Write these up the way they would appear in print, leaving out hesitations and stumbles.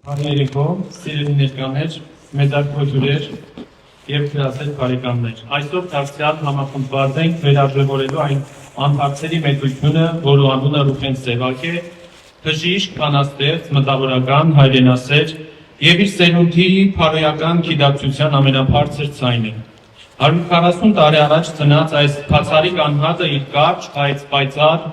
Երեկո, սիրելի ներկաներ, մեծարգոհներ և գրասեր բարեկամներ։ Այսօր դարձյալ համախմբված ենք վերարժևորելու այն անհարցերի մեծությունը, որը անունը Ռուբեն Սևակ է, բժիշկ, բանաստեղծ, մտավորական, հայրենասեր և իր սերունդի փարոյական գիտակցության ամենաբարձր ձայնը։ 140 տարի առաջ ծնած այս բացառիկ անհատը իր կարճ, բայց պայծառ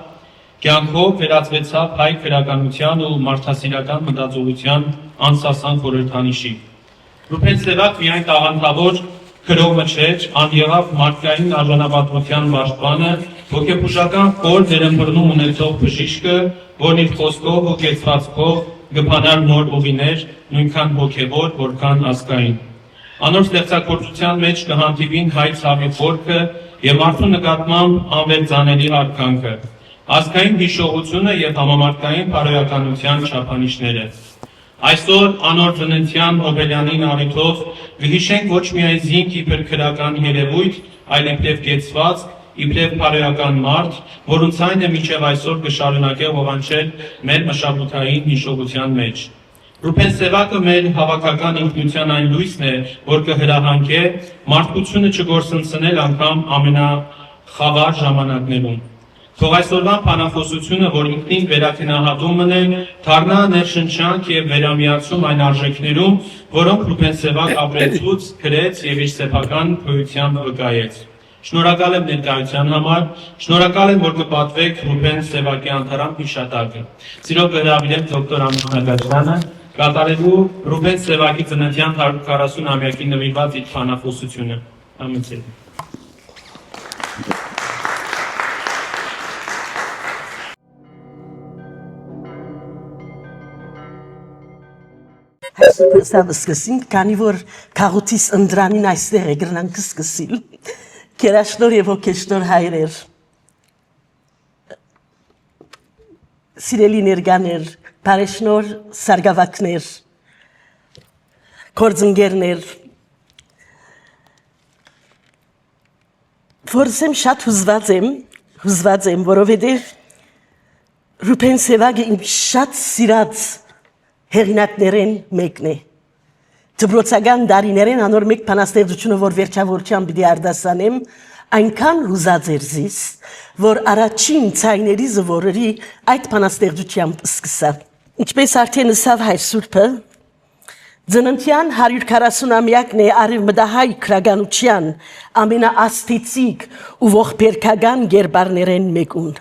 կյանքով վերածվեցավ հայ քրեականության ու մարդասիրական մտածողության անսասան խորհրդանիշի։ Ռուբեն Սևակ միայն տաղանդավոր քրոմը չէր, անեղավ մարդկային արժանապատվության պաշտպանը, հոգեբուժական խոր դերըմբռնում ունեցող բժիշկը, որն իր խոսքով ու կեցվածքով կփանար նոր ուղիներ, նույնքան հոգևոր, որքան ազգային։ Անոր ստեղծագործության մեջ կհանդիպին հայ ցավի խորքը և մարդու նկատմամբ անվերձանելի հարգանքը, ազգային հիշողությունը և համամարտկային փարոյականության չափանիշները։ Այսօր անոր ծննդյան Հոբելյանին առիթով կհիշենք ոչ միայն զինք իբր քրական երևույթ, այլ իբրև կեցվածք, իբրև փարոյական մարդ, որոնց այն է մինչև այսօր կշարունակե ողանչել մեր մշակութային հիշողության մեջ։ Ռուբեն Սևակը մեր հավաքական ինքնության այն լույսն է, որ կհրահանգե մարդկությունը չգործընծնել անգամ ամենախավար ժամանակներում։ Թող այսօրվա բանախոսությունը, որ ինքնին վերաքնահատումն է, դառնա ներշնչանք և վերամիացում այն արժեքներում, որոնք Ռուբեն Սևակ ապրեցուց, գրեց և իր սեփական գոյությամբ վկայեց։ Շնորհակալ եմ ներկայության համար, շնորհակալ եմ, որ կպատվեք Ռուբեն Սևակի անթարամ հիշատակը։ Սիրով կհրավիրեմ դոկտոր Ամին Նագաչյանը կատարելու Ռուբեն Սևակի ծննդյան 140-ամյակի նվիրված իր բանախոսությունը։ Ամենցեք։ Այսպես սկսենք, քանի որ քաղաքից ընդրանին այստեղ է գրնանք սկսել։ Կերաշնոր եւ ոգեշնոր հայրեր, սիրելի ներկաներ, բարեշնոր սարգսակներ, կորձընկերներ, որսեմ շատ հուզված եմ, որովհետև Ռուբեն Սևակը իմ շատ սիրած հեղինակներեն մեկն է։ Դպրոցական դարիներեն անոր մեկ բանաստեղծությունը, որ վերջավորությամբ պիտի արտասանեմ, այնքան հուզած էր զիս, որ առաջին ցայների զվորերի այդ բանաստեղծությամբ սկսա։ Ինչպես արդեն ասավ հայր Սուրբը, ծննդյան 140-ամյակն է արևմտահայ քրագանության ամենաաստիծիկ ու ողբերգական գերբարներեն մեկուն։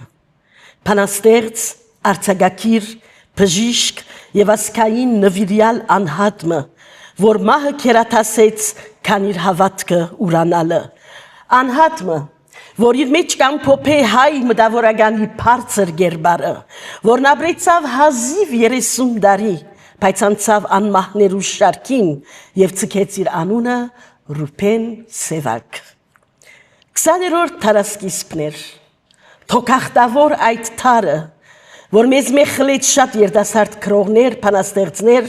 Բանաստեղծ, արձակագիր, բժիշկ և ազգային նվիրյալ անհատը, որ մահը կերատասեց, քան իր հավատքը ուրանալը։ Անհատը, որ իր մեջ կան փոփե հայ մտավորականի բարձր գերբարը, որն ապրեցավ հազիվ 30 տարի, բայց անցավ անմահներու շարքին և ցկեց իր անունը Ռուբեն Սևակ։ 20-րդ դարասկիզբն էր, թոքախտավոր այդ թարը, որ մեզ մեկ խլեց շատ երիտասարդ քրոհներ, բանաստեղծներ,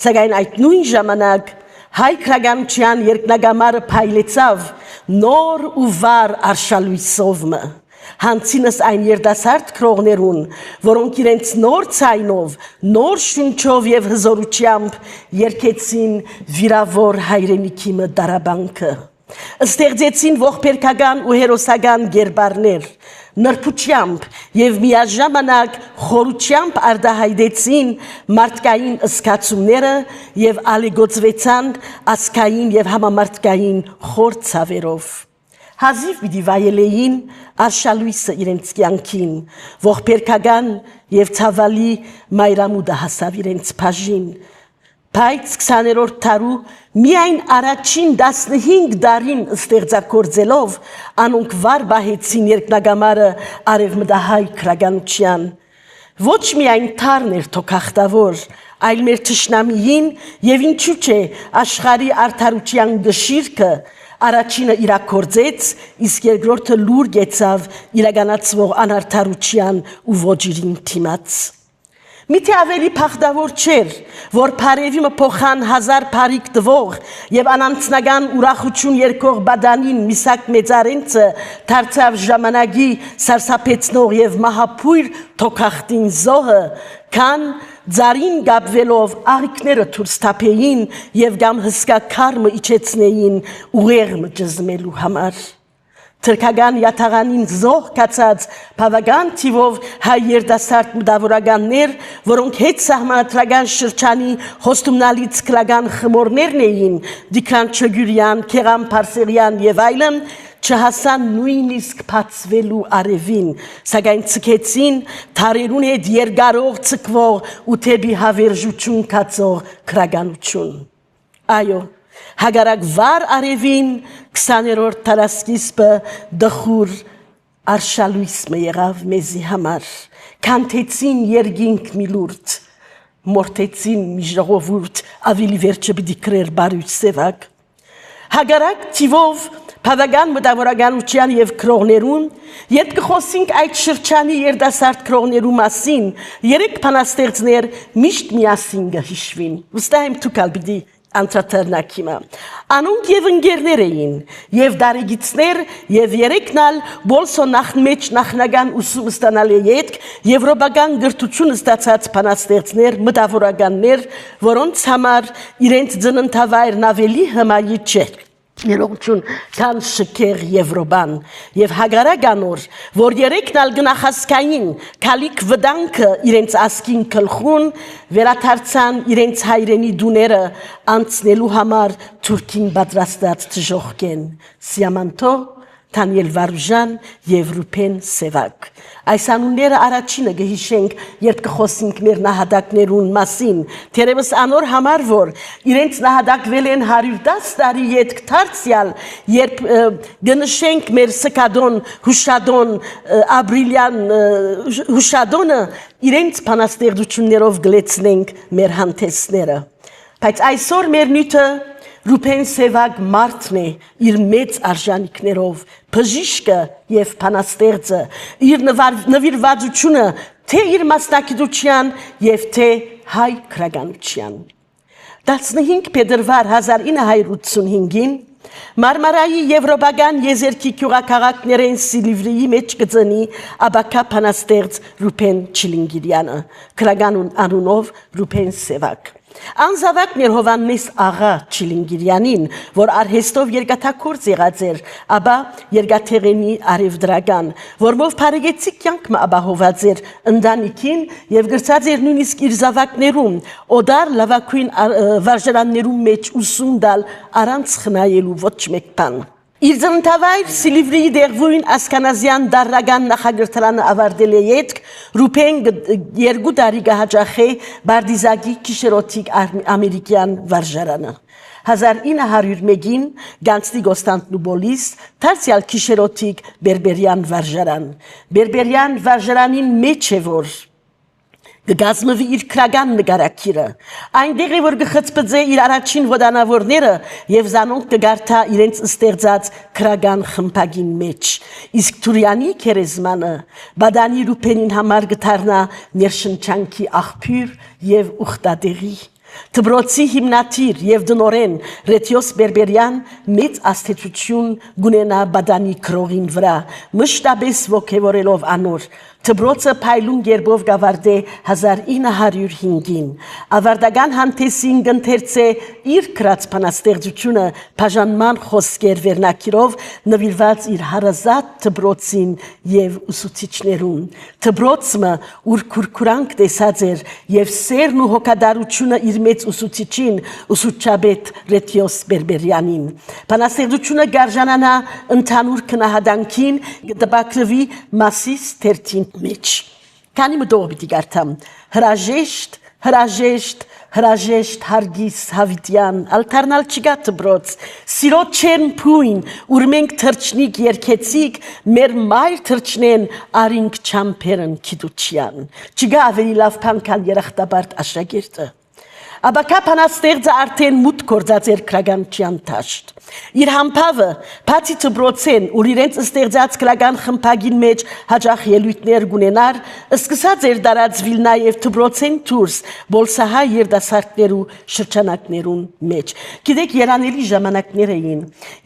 սակայն այդ նույն ժամանակ հայ քրագանության երկնագամարը փայլեցավ նոր ու վառ արշալույսով։ Հանցինս այն երիտասարդ քրոհներուն, որոնք իրենց նոր ցայնով, նոր շունչով և հզորությամբ երգեցին վիրավոր հայրենիքի դարաբանքը, ստեղծեցին ողբերգական ու հերոսական գերբարներ, նրբությամբ և միաժամանակ խորությամբ արտահայտեցին մարդկային զգացումները և ալեգոծվեցան ազգային և համամարտկային խոր ցավերով։ Հազիվ պիտի վայելեին արշալույսը իրենց կյանքին, ողբերգական և ցավալի մայրամուտը հասավ իրենց բաժին, բայց 20-րդ դարու միայն առաջին 15 տարին ստեղծագործելով անոնք վար բահեցին երկնագամարը արևմտահայ քրագանության։ Ոչ միայն թարն էր թոքախտավոր, այլ մեր թշնամիին և ինչու՞ չէ աշխարհի արդարության գշիրքը առաջինը իրագործեց, իսկ երկրորդը լուր գեցավ իրականացվող անարդարության ու ոճիրին դիմաց։ Միթե ավելի փախտավոր չէր, որ բարևիմը փոխան 1000 բարիք տվող և անանցնական ուրախություն երկող բադանին Միսակ Մեծարենցը դարձավ ժամանակի սարսափեցնող և մահափույր թոքախտին զոհը, քան ձարին գաբվելով աղիքները թուրս թափեին եւ գամ հսկա քարմը իջեցնեին ուղեղը ճզմելու համար Թրքական յաթաղանին զոհ կացած բավական թիվով հայ երդասարդ մտավորականներ, որոնք հետ սահմանադրական շրջանի հոստումնալից քրական խմորներն էին, Դիքրան Չգյուրյան, Քեղամ Փարսեղյան եւ այլն, չհասան նույնիսկ բացվելու արևին, սակայն ցկեցին թարերուն հետ երկարող ցկվող ու թեպի հավերժություն կացող քրականություն։ Այո, Հագարակ վար արևին 20-րդ տարասկիզբը դխուր արշալույսը եղավ մեզի համար, կանթեցին երգինք միլուրդ, մորթեցին մի ժողովուրդ ավելի վերջը պիտի կրեր բարույց սևակ։ Հագարակ թիվով բավական մտավորականության եւ քրողներուն, երբ կխոսենք այդ շրջանի երդասարդ քրողներու մասին, երեք բանաստեղծներ միշտ միասին կհիշվին։ Վստահ եմ դուք ալ պիտի Անտրատերնակիմը։ Անոնք եւ ընկերներ էին, եւ դարեգիցներ, եւ երեքնալ բոլսո նախմեջ նախնական ուսում ստանալի ետք եվրոպական գրթություն ստացած բանաստեղծներ, մտավորականներ, որոնց համար իրենց ծննդավայրն ավելի հմայի չէր։ Ներողություն, քան շքեղ Եվրոպան եւ հագարականոր, որ երեքնալ գնահասկային քալիք վտանգը իրենց ասկին գլխուն վերաթարցան իրենց հայրենի դուները անցնելու համար թուրքին պատրաստած դժողքեն Սիամանտո Դանիել Վարուժան եւ Ռուփեն Սևակ Այս անունները առաջինը կհիշենք երբ կխոսենք մեր նահատակներուն մասին թերևս անոր համար որ իրենց նահատակվել են 110 տարի յետք դարձյալ երբ գնշենք մեր Սկադոն Հուշադոն Աբրիլյան Հուշադոնը իրենց բանաստեղծություններով գլեցնենք մեր հանդեսները բայց այսօր մեր նյութը Ռուփեն Սևակ մարդն է իր մեծ արժանիքներով, բժիշկը եւ բանաստեղծը, իր նվիրվածությունը թե իր մասնակցության եւ թե հայ քրականության։ 15 փետրվար 1985-ին Մարմարայի եվրոպական եզերքի գյուղաքաղաքներեն Սիլիվրիի մեջ կծնի աբակա բանաստեղծ Ռուփեն Չիլինգիրյանը, քրական անունով Ռուփեն Սևակ։ Անզավակներ Հովաննես աղա Չիլինգիրյանին, որ արհեստով երկաթակուրձ եղած էր, ապա երկաթեղենի արևդրական, որով բարեգեցիկ կյանքը ապահոված էր ընտանիքին եւ գրծած էր նույնիսկ իր զավակներում, օդար լավակույն վարժարաններում մեջ ուսում տալ առանց խնայելու ոչ մեկ բան։ Իր ծննդավայր Սիլիվրիի դեղվույն Ասկանազյան դարրական նախագրթարանը ավարտել է ետք Ռուփեն 2 տարի կհաճախե Բարդիզակի Քիշերոթիկ ամերիկյան վարժարանը 1901-ին գանցնի Կոստանդնուպոլիս դարձյալ Քիշերոթիկ Բերբերյան վարժարան Բերբերյան վարժարանին մեջ է որ Գազմվի իր քրական նկարակիրը այնտեղ է որ գխծպծե իր առաջին ոդանավորները եւ զանոնք կգարթա իրենց ստեղծած քրական խմբագին մեջ իսկ Թուրյանի քերեզմանը Բադանի Ռուփենին համար գթարնա ներշնչանքի աղբյուր եւ ուխտադեղի Դբրոցի հիմնադիր եւ դնորեն Ռետիոս Բերբերյան մեծ աստեցություն գունենա Բադանի քրողին վրա մշտապես ողջորելով անոր Դբրոցը փայլուն գերբով գավարտե 1905-ին ավարտական հանդեսին գընթերցե իր քրած բանաստեղծությունը բաժանման խոսքեր վերնակիրով նվիրված իր հարազատ Դբրոցին եւ ուսուցիչներուն Դբրոցը ուր քուրքուրանք տեսած էր եւ սերն ու հոգադարությունը իր մեծ ուսուցիչին ուսուցչաբեդ Ռետիոս Բերբերյանին բանաստեղծությունը գարժանանա ընդհանուր քնահանդանքին դպակրվի մասիս թերթին մեջ Քանի մտող պիտի գարտամ հրաժեշտ հարգիս Հավիտյան ալթարնալ չգա Դբրոց սիրո չեն փույն ուր մենք թրջնիկ երկեցիկ մեր մայր թրջնեն արինք չամփերն քիդուչյան չգա ավելի լավ քան երախտաբարդ աշակերտը Աբակա բանաստեղծը արդեն մուտք գործած էր քրականության դաշտ Իր համբավը բացի դպրոցեն ու իրենց ստեղծած քրական խմբագին մեջ հաջող ելույթներ գունենար, սկսած էր դարածվել նաև դպրոցեն դուրս բոլսահայ երդասարտներու շրջանակներուն մեջ։ Գիտեք, երանելի ժամանակներ էին,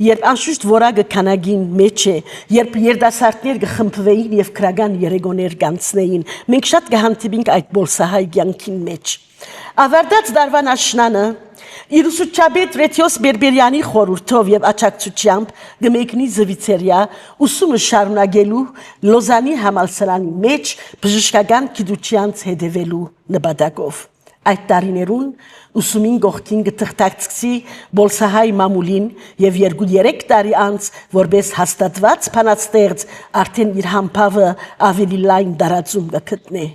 երբ անշուշտ որակը քանագին մեջ է, երբ երդասարտներ կխմբվեին եւ քրական երեգոներ կանցնեին։ Մենք շատ կհանդիպենք այդ բոլսահայ կյանքին մեջ։ Ավարտած դարվան աշնանը Իրուսուչաբեդ Ռեթիոս Բերբերյանի խորհրդով եւ աջակցությամբ գմեկնի զվիցերիա ուսումը շարունակելու Լոզանի համալսարանի մեջ բժշկական գիտությանց հետևելու նպատակով։ Այդ տարիներուն ուսումին գողքին գտղտակցի բոլսահայ մամուլին եւ 2-3 տարի անց որպես հաստատված փանաստեղծ արդեն իր համբավը ավելի լայն դարածում կգտնե։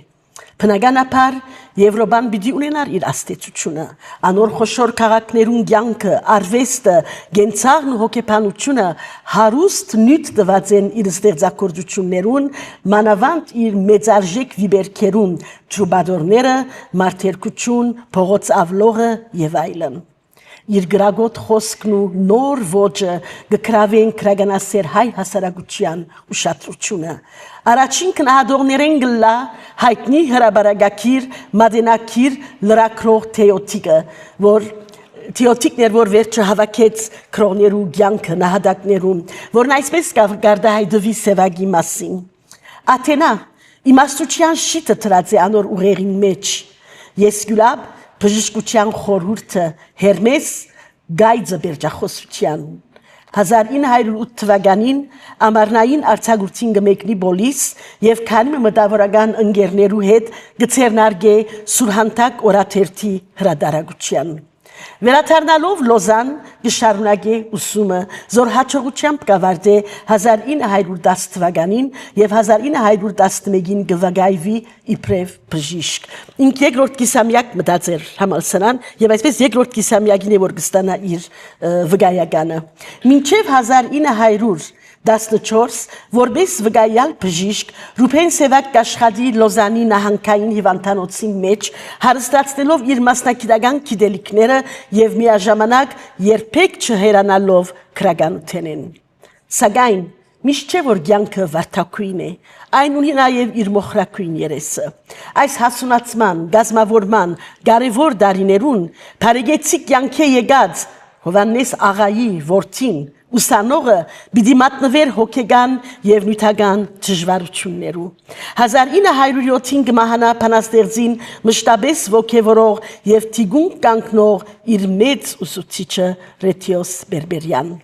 Բնականաբար Եվրոպան պիտի ունենար իր աստեցությունը, անոր խոշոր քաղաքներուն կյանքը, արվեստը, գենցաղն ու հոգեբանությունը հարուստ նյութ տված են իր ստեղծագործություններուն, մանավանդ իր մեծարժեք վիբերքերուն, տրուբադորները, մարտերկություն, փողոց ավլողը եւ այլն։ Իր գրագոտ խոսքն ու նոր ոճը գկրավեն քրագանասեր հայ հասարակության ուշադրությունը։ Առաջին քնահատողներեն գլա հայտնի հրաբարագակիր մադենակիր լրակրող Թեոթիկը, Թեոթիկն էր, որ վերջը հավաքեց քրոներու կյանքը նահատակներուն, որն այսպես կարգահայտվի սևագի մասին։ Աթենա իմաստության շիտը տրած է անոր ուղերին մեջ։ Եսկյուլաբ բժշկության խորհուրդը Հերմես գայձը բերջախոսության 1908 թվականին ամառնային արձակուրդին գմեկնի բոլիս եւ քանի մտավորական ընկերներու հետ գցերնարգե Սուրհանտակ օրաթերթի հրադարագության Վերադառնալով Լոզան գշարունակե ուսումը, զոր հաջողությամբ կավարտե 1910 թվականին եւ 1911-ին գվագայվի իբրև բժիշկ։ Ինք երկրորդ կիսամյակ մտածեր համալսարան եւ այսպես երկրորդ կիսամյակին է որ կստանա իր վգայականը։ Մինչեւ 1914 որպես վգայալ բժիշկ Ռուբեն Սևակ կաշխատի Լոզանի նահանգային հիվանդանոցի մեջ հարստացնելով իր մասնագիտական գիտելիքները եւ միաժամանակ երբեք չհերանալով քրագանութենեն։ Սակայն միշտ չէ որ կյանքը վարդակույն է, այն ունի նաեւ իր մոխրակույն երեսը։ Այս հասունացման, գազմավորման կարևոր դարիներուն բարեգեցիկ կյանքի եկած Հովանես աղայի որդին ուսանողը պիտի մատնվեր հոգեգան եւ նյութական դժվարություններու 1907-ին կմահանա փանաստեղծին մշտապես ոգևորող եւ թիգուն կանգնող իր մեծ ուսուցիչը Ռեթիոս Բերբերյան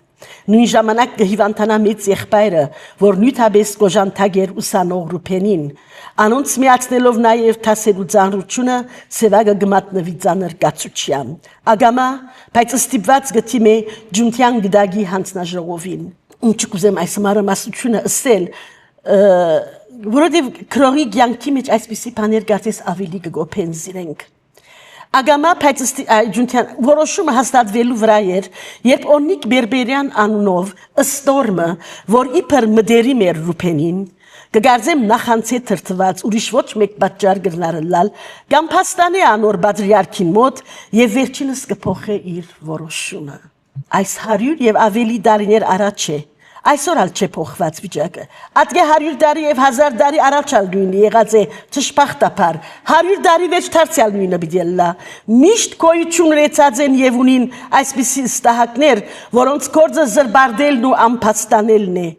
նույն ժամանակ կհիվանդանա մեծ եղբայրը որ նյութապես կոժանտագեր ուսանող Ռուբենին անոնց միացնելով նաեւ թասերու ծանրությունը Սևագը կմատնվի ծանր կացության ագամա բայց ստիպված գտիմե ջունտյան գդագի հանձնաժողովին ինչ կուզեմ այս մարամասությունը ասել որովհետեւ քրողի կյանքի մեջ այսպիսի բաներ գարտես ավելի կգոփեն զիրենք Ագամա ջունտյան որոշումը հաստատվելու վրա էր, երբ Օնիկ Բերբերյան անունով ըստորմը, որ իբր մդերի մեր Ռուբենին, կգարձեմ նախանցե թրթված ուրիշ ոչ մեկ պատճառ գրնարըլալ, կամ փաստանե անոր բադրիարքին մոտ եւ վերջինս կփոխե իր որոշումը։ Այս 100 եւ ավելի տարիներ առաջ է Այսօր ալ չէ փոխված վիճակը։ Ատկե 100 տարի եւ 1000 տարի առաջ ալ նույնը եղած է ճշփախտապար։ 100 տարի վերջ դարձյալ նույնը պիտի լա։ Միշտ գոյություն ունեցած են եւ ունին այսպիսի ստահակներ, որոնց գործը զրբարդելն ու անփաստանելն է։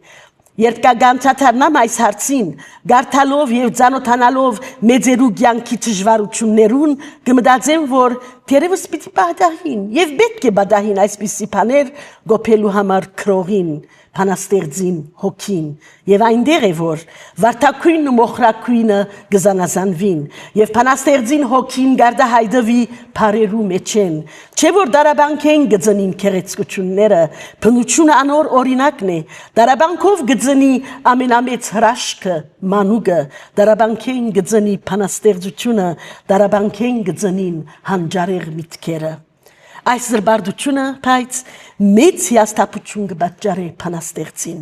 Երբ կգանչաթարնամ այս հարցին, գարթալով եւ ծանոթանալով մեծերու կյանքի դժվարություններուն, կմտածեմ, որ թերևս պիտի բադահին եւ պետք է բադահին այսպիսի բաներ գոփելու համար քրողին, փանաստեղծին, հոգին եւ այնտեղ է որ վարդակույնն ու մոխրակույնը գզանազանվին եւ փանաստեղծին հոգին գարդահայտվի բարերու մեջ են չէ որ դարաբանքեն գծնին քերեցկությունները բնությունը անոր օրինակն է դարաբանքով գծնի ամենամեծ հրաշքը մանուկը դարաբանքեն գծնի փանաստեղծությունը դարաբանքեն գծնին հանջարեղ միտքերը Այս զրբարդությունը բայց մեծ հիասթափություն կպատճառի փանաստեղծին։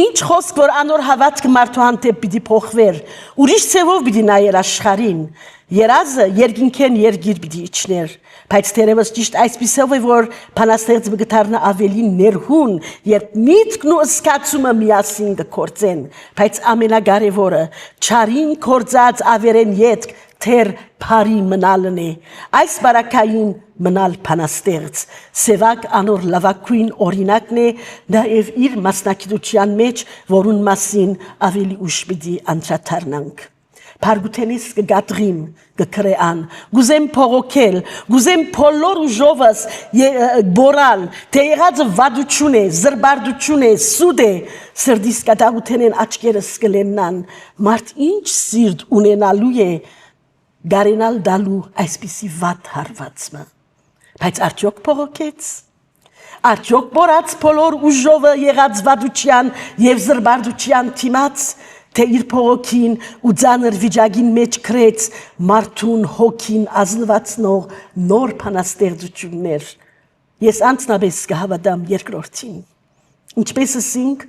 Ինչ խոսք որ անոր հավատքը մարդու հանդեպ պիտի փոխվեր, ուրիշ ցևով պիտի նայեր աշխարհին։ Երազը երկինքեն երգիր պիտի իջներ, Բայց թերևս ճիշտ այսպիսով է, որ բանաստեղծ մգտարնը ավելի ներհուն, երբ միտքն ու զգացումը միասին կգործեն, բայց ամենակարևորը չարին կործած ավերեն ետք թեր փարի մնալն է, այս բարակային մնալ բանաստեղծ, Սևակ անոր լավագույն օրինակն է նաև իր մասնակցության մեջ, որուն մասին ավելի ուշ պիտի անդրադառնանք։ Փարգութենից կգատրիմ, կկրեան, գուզեմ փողոքել, գուզեմ բոլոր ուժովս բորալ, թե եղածը վադություն է, զրբարդություն է, սուդ է, սրդիս կատաղութենեն աչքերս կլեննան, մարդ ինչ սիրտ ունենալու է, գարենալ դալու այսպիսի վատ հարվածը, բայց արդյոք փողոքեց, արդյոք բորած բոլոր ուժովը եղած վադության և զրբարդության թիմաց, թե իր փողոքին ու ձանր վիճակին մեջ գրեց մարդուն հոգին ազնվացնող նոր բանաստեղծություններ։ Ես անձնապես կհավատամ երկրորդին։ Ինչպես ասինք,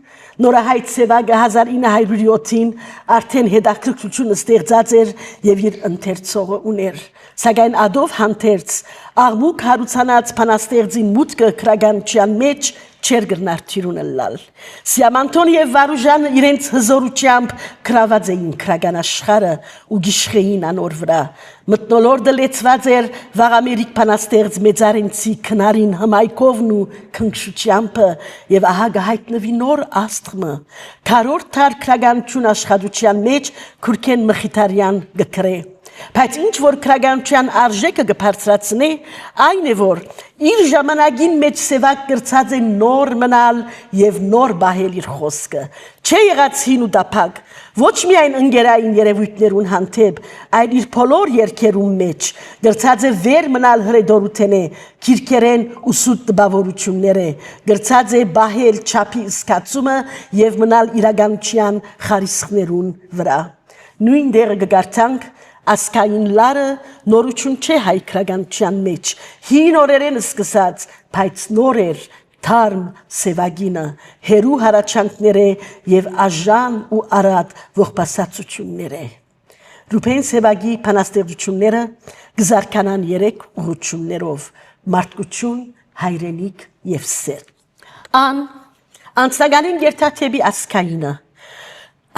նորահայտ Սևակը 1907-ին արդեն հետաքրքրություն ստեղծած էր և իր ընթերցողը ուներ, սակայն ադով հանդերձ աղմուկ հարուցանած բանաստեղծին մուտքը քրագանության մեջ չեր գրնար թիրունը լալ։ Սիամանթոն և Վարուժանը իրենց հզորությամբ գրաված էին քրագան աշխարը ու գիշխեին անոր վրա։ Մթնոլորտը լեցված էր վաղամերիկ բանաստեղծ մեծարենցի քնարին հմայքովն ու քնքշությամբ և ահա գահայտնվի նոր աստղը։ Քարորդ թար քրագանություն աշխատության մեջ Քուրքեն Մխիթարյան գկրե։ Բայց ինչ որ քրագանության արժեքը կբարձրացնի, այն է որ իր ժամանակին մեջ Սևակ կրծած է նոր մնալ և նոր բահել իր խոսքը։ Չէ եղած հին ու դափակ, ոչ միայն ընկերային երևույթներուն հանդեպ, այլ իր բոլոր երգերում մեջ գրծած է վեր մնալ հրեդորութենե, քիրքերեն ու սուտ տպավորությունները, գրծած է բահել չափի զգացումը և մնալ իրականության խարիսխներուն վրա։ Նույն դերը կգարտանք ասկային լարը նորություն չէ հայ քրագանության մեջ, հին օրերեն սկսած, բայց նոր էր թարմ Սևագինը, հերու հարաճանքները և աժան ու արատ ողբասացությունները։ Ռուբեն Սևագի բանաստեղծությունները կզարկանան 3 ուղղություններով՝ մարդկություն, հայրենիք և սեր։ Անձնականին երթա թեպի ասկայինը,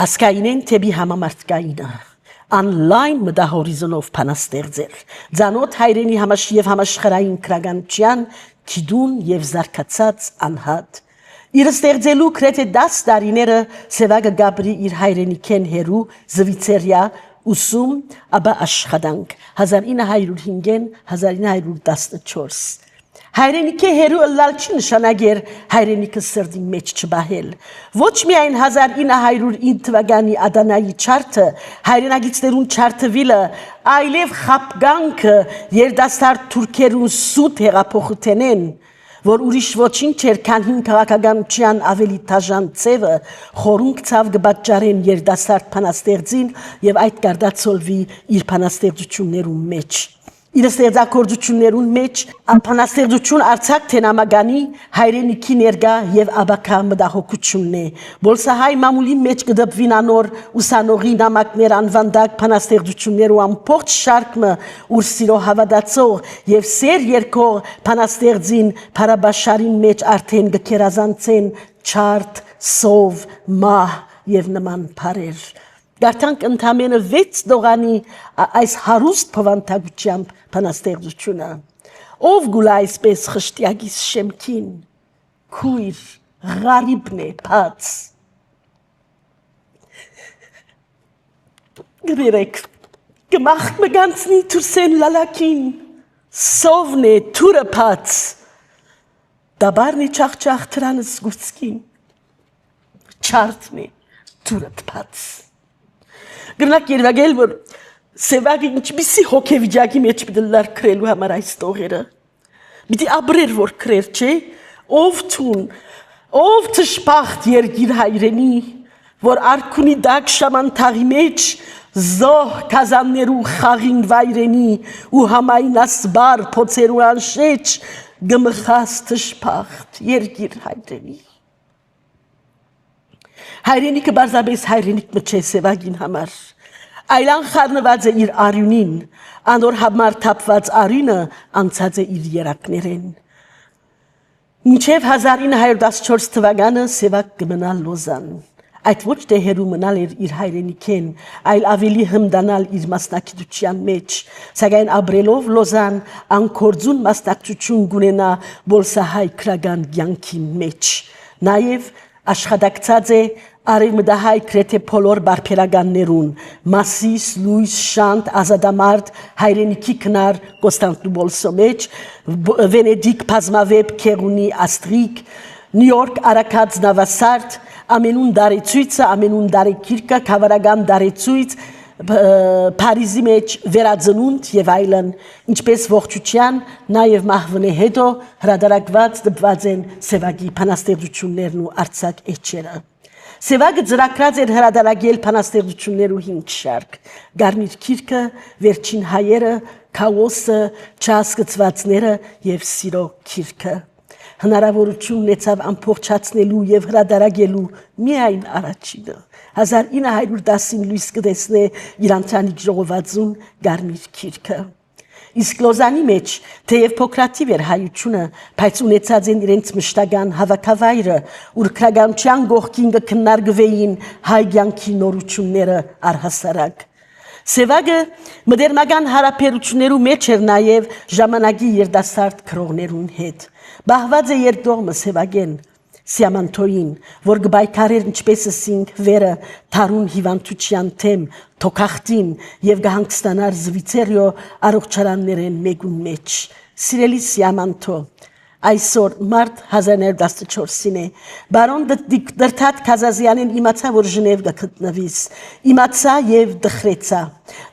ասկայինեն թեպի համամարտկայինը, անլայն մտահորիզոնով բանաստեղծ էր, ձանոթ հայրենի և համաշխարհային քրագանության գիտուն և զարգացած անհատ։ Իր ստեղծելու գրեթե 10 տարիները Սևակը գաբրի իր հայրենիքեն հերու Զվիցերիա ուսում, ապա աշխատանք 1905-ին 1914։ Հայրենիքի հերու ըլլալ չի նշանակեր հայրենիքը սրդի մեջ չբահել։ Ոչ միայն 1909 թվականի Ադանայի չարթը, հայրենագիցներուն չարթվիլը, այլև խապգանքը երդաստարտ թուրքերուն սուտ հեղափոխութենեն, որ ուրիշ ոչինչ էր, քան հին քաղաքականության ավելի դաժան ձևը, խորունկ ցավ կպատճառեն երդաստարտ բանաստեղծին և այդ կարտացոլվի իր բանաստեղծություններուն մեջ։ Իր ստեղծագործություններուն մեջ բանաստեղծություն արձակ թե նամականի հայրենիքի ներկա և աբակա մտահոգությունն է։ Բոլսահայ մամուլի մեջ կդպվին անոր ուսանողի նամակներ անվանդակ բանաստեղծություններ ու ամբողջ շարքը ուր սիրո հավատացող և սեր երկող բանաստեղծին փարաբաշարին մեջ արդեն կքերազանցեն չարթ, սով, մահ և նման բառեր։ Գարտանք ընդամենը 6 դողանի այս հարուստ փվանտագությամբ բանաստեղծությունը։ Ով գուլա այսպես խշտյակիս շեմքին, քույր, ғարիբն է, բաց։ Գրերեք, կմախտ մգանցնի թուրսեն լալակին, սովն է, թուրը բաց, դաբարն է չախճախ թրանս գուցկին, չարթն է, թուրը բաց։ Գրնակ երվագել, որ Սևակը ինչպիսի հոգեվիճակի մեջ պիտի լար քրելու համար այս տողերը։ Պիտի աբրեր որ քրեր, չէ, ով թուն, ով թշպախտ երգիր հայրենի, որ արքունի դակ շամանթաղի մեջ զոհ կազաններու խաղին վայրենի ու համայն ասբար փոցերու անշեչ գմխաս թշպախտ երգիր հայրենի։ Հայրենիքը բարձաբես հայրենիք մը չէ Սևագին համար, Այլան խառնված է իր արյունին, անոր համար թափված արյունը անցած է իր երակներեն։ Մինչև 1914 թվականը Սևակ կմնալ Լոզան։ Այդ ոչ թե հերու մնալ էր իր հայրենիքեն, այլ ավելի հմդանալ իր մասնակցության մեջ, սակայն ապրելով Լոզան անկորձուն մասնակցություն գունենա բոլսահայ քրական կյանքի մեջ։ Նաև աշխատակցած է արևմտահայ գրեթե բոլոր բարբերականներուն՝ Մասիս, Լույս, Շանտ, Ազատամարտ, հայրենիքի քնար Կոստանդնուպոլսո մեջ, Վենեդիկ Բազմավեբ Քերունի Աստրիկ, Նյու Յորք Արաքած Նավասարդ, ամենուն դարեցույցը, ամենուն դարեկիրկը, խավարական դարեցույց, Փարիզի մեջ վերածնունդ եւ այլն, ինչպես ողջության, նաեւ մահվնի հետո հրադարակված դպված են Սևակի բանաստեղծություններն ու արձակ էջերը։ Սևակը ծրագրած էր հրադարակել բանաստեղծություններու 5 շարք՝ Գարմիր քիրքը, Վերջին հայերը, Քաոսը, Չհասկացվածները եւ Սիրո քիրքը։ Հնարավորություն ունեցավ ամբողջացնելու եւ հրադարակելու միայն առաջինը 1910-ին լույս կտեսնե իր ընտանիք ժողովածուն Գարմիր քիրքը։ Իսկ Լոզանի մեջ թեև փոքրաթիվ էր հայությունը, բայց ունեցած են իրենց մշտական հավաքավայրը, ուր քրագանության գողքին կքննարկվեին հայ կյանքի նորությունները առհասարակ։ Սևակը մդերնական հարաբերություններու մեջ էր նաև ժամանակի երիտասարդ քրողներուն հետ։ Բահված է երկդողմը Սևակեն, Սիամանթոյին, որ գբայքարեր ինչպես ասինք վերը թարուն հիվանդության թեմ, թոքախտին եւ գահանգստանար զվիցերիո առողջարաններեն մեկուն մեջ։ Սիրելի Սիամանթո, այսօր մարտ 1914-ին է, բարոն Դրթատ Քազազյանեն իմացա, որ Ժնև գտնվիս, իմացա եւ դխրեցա։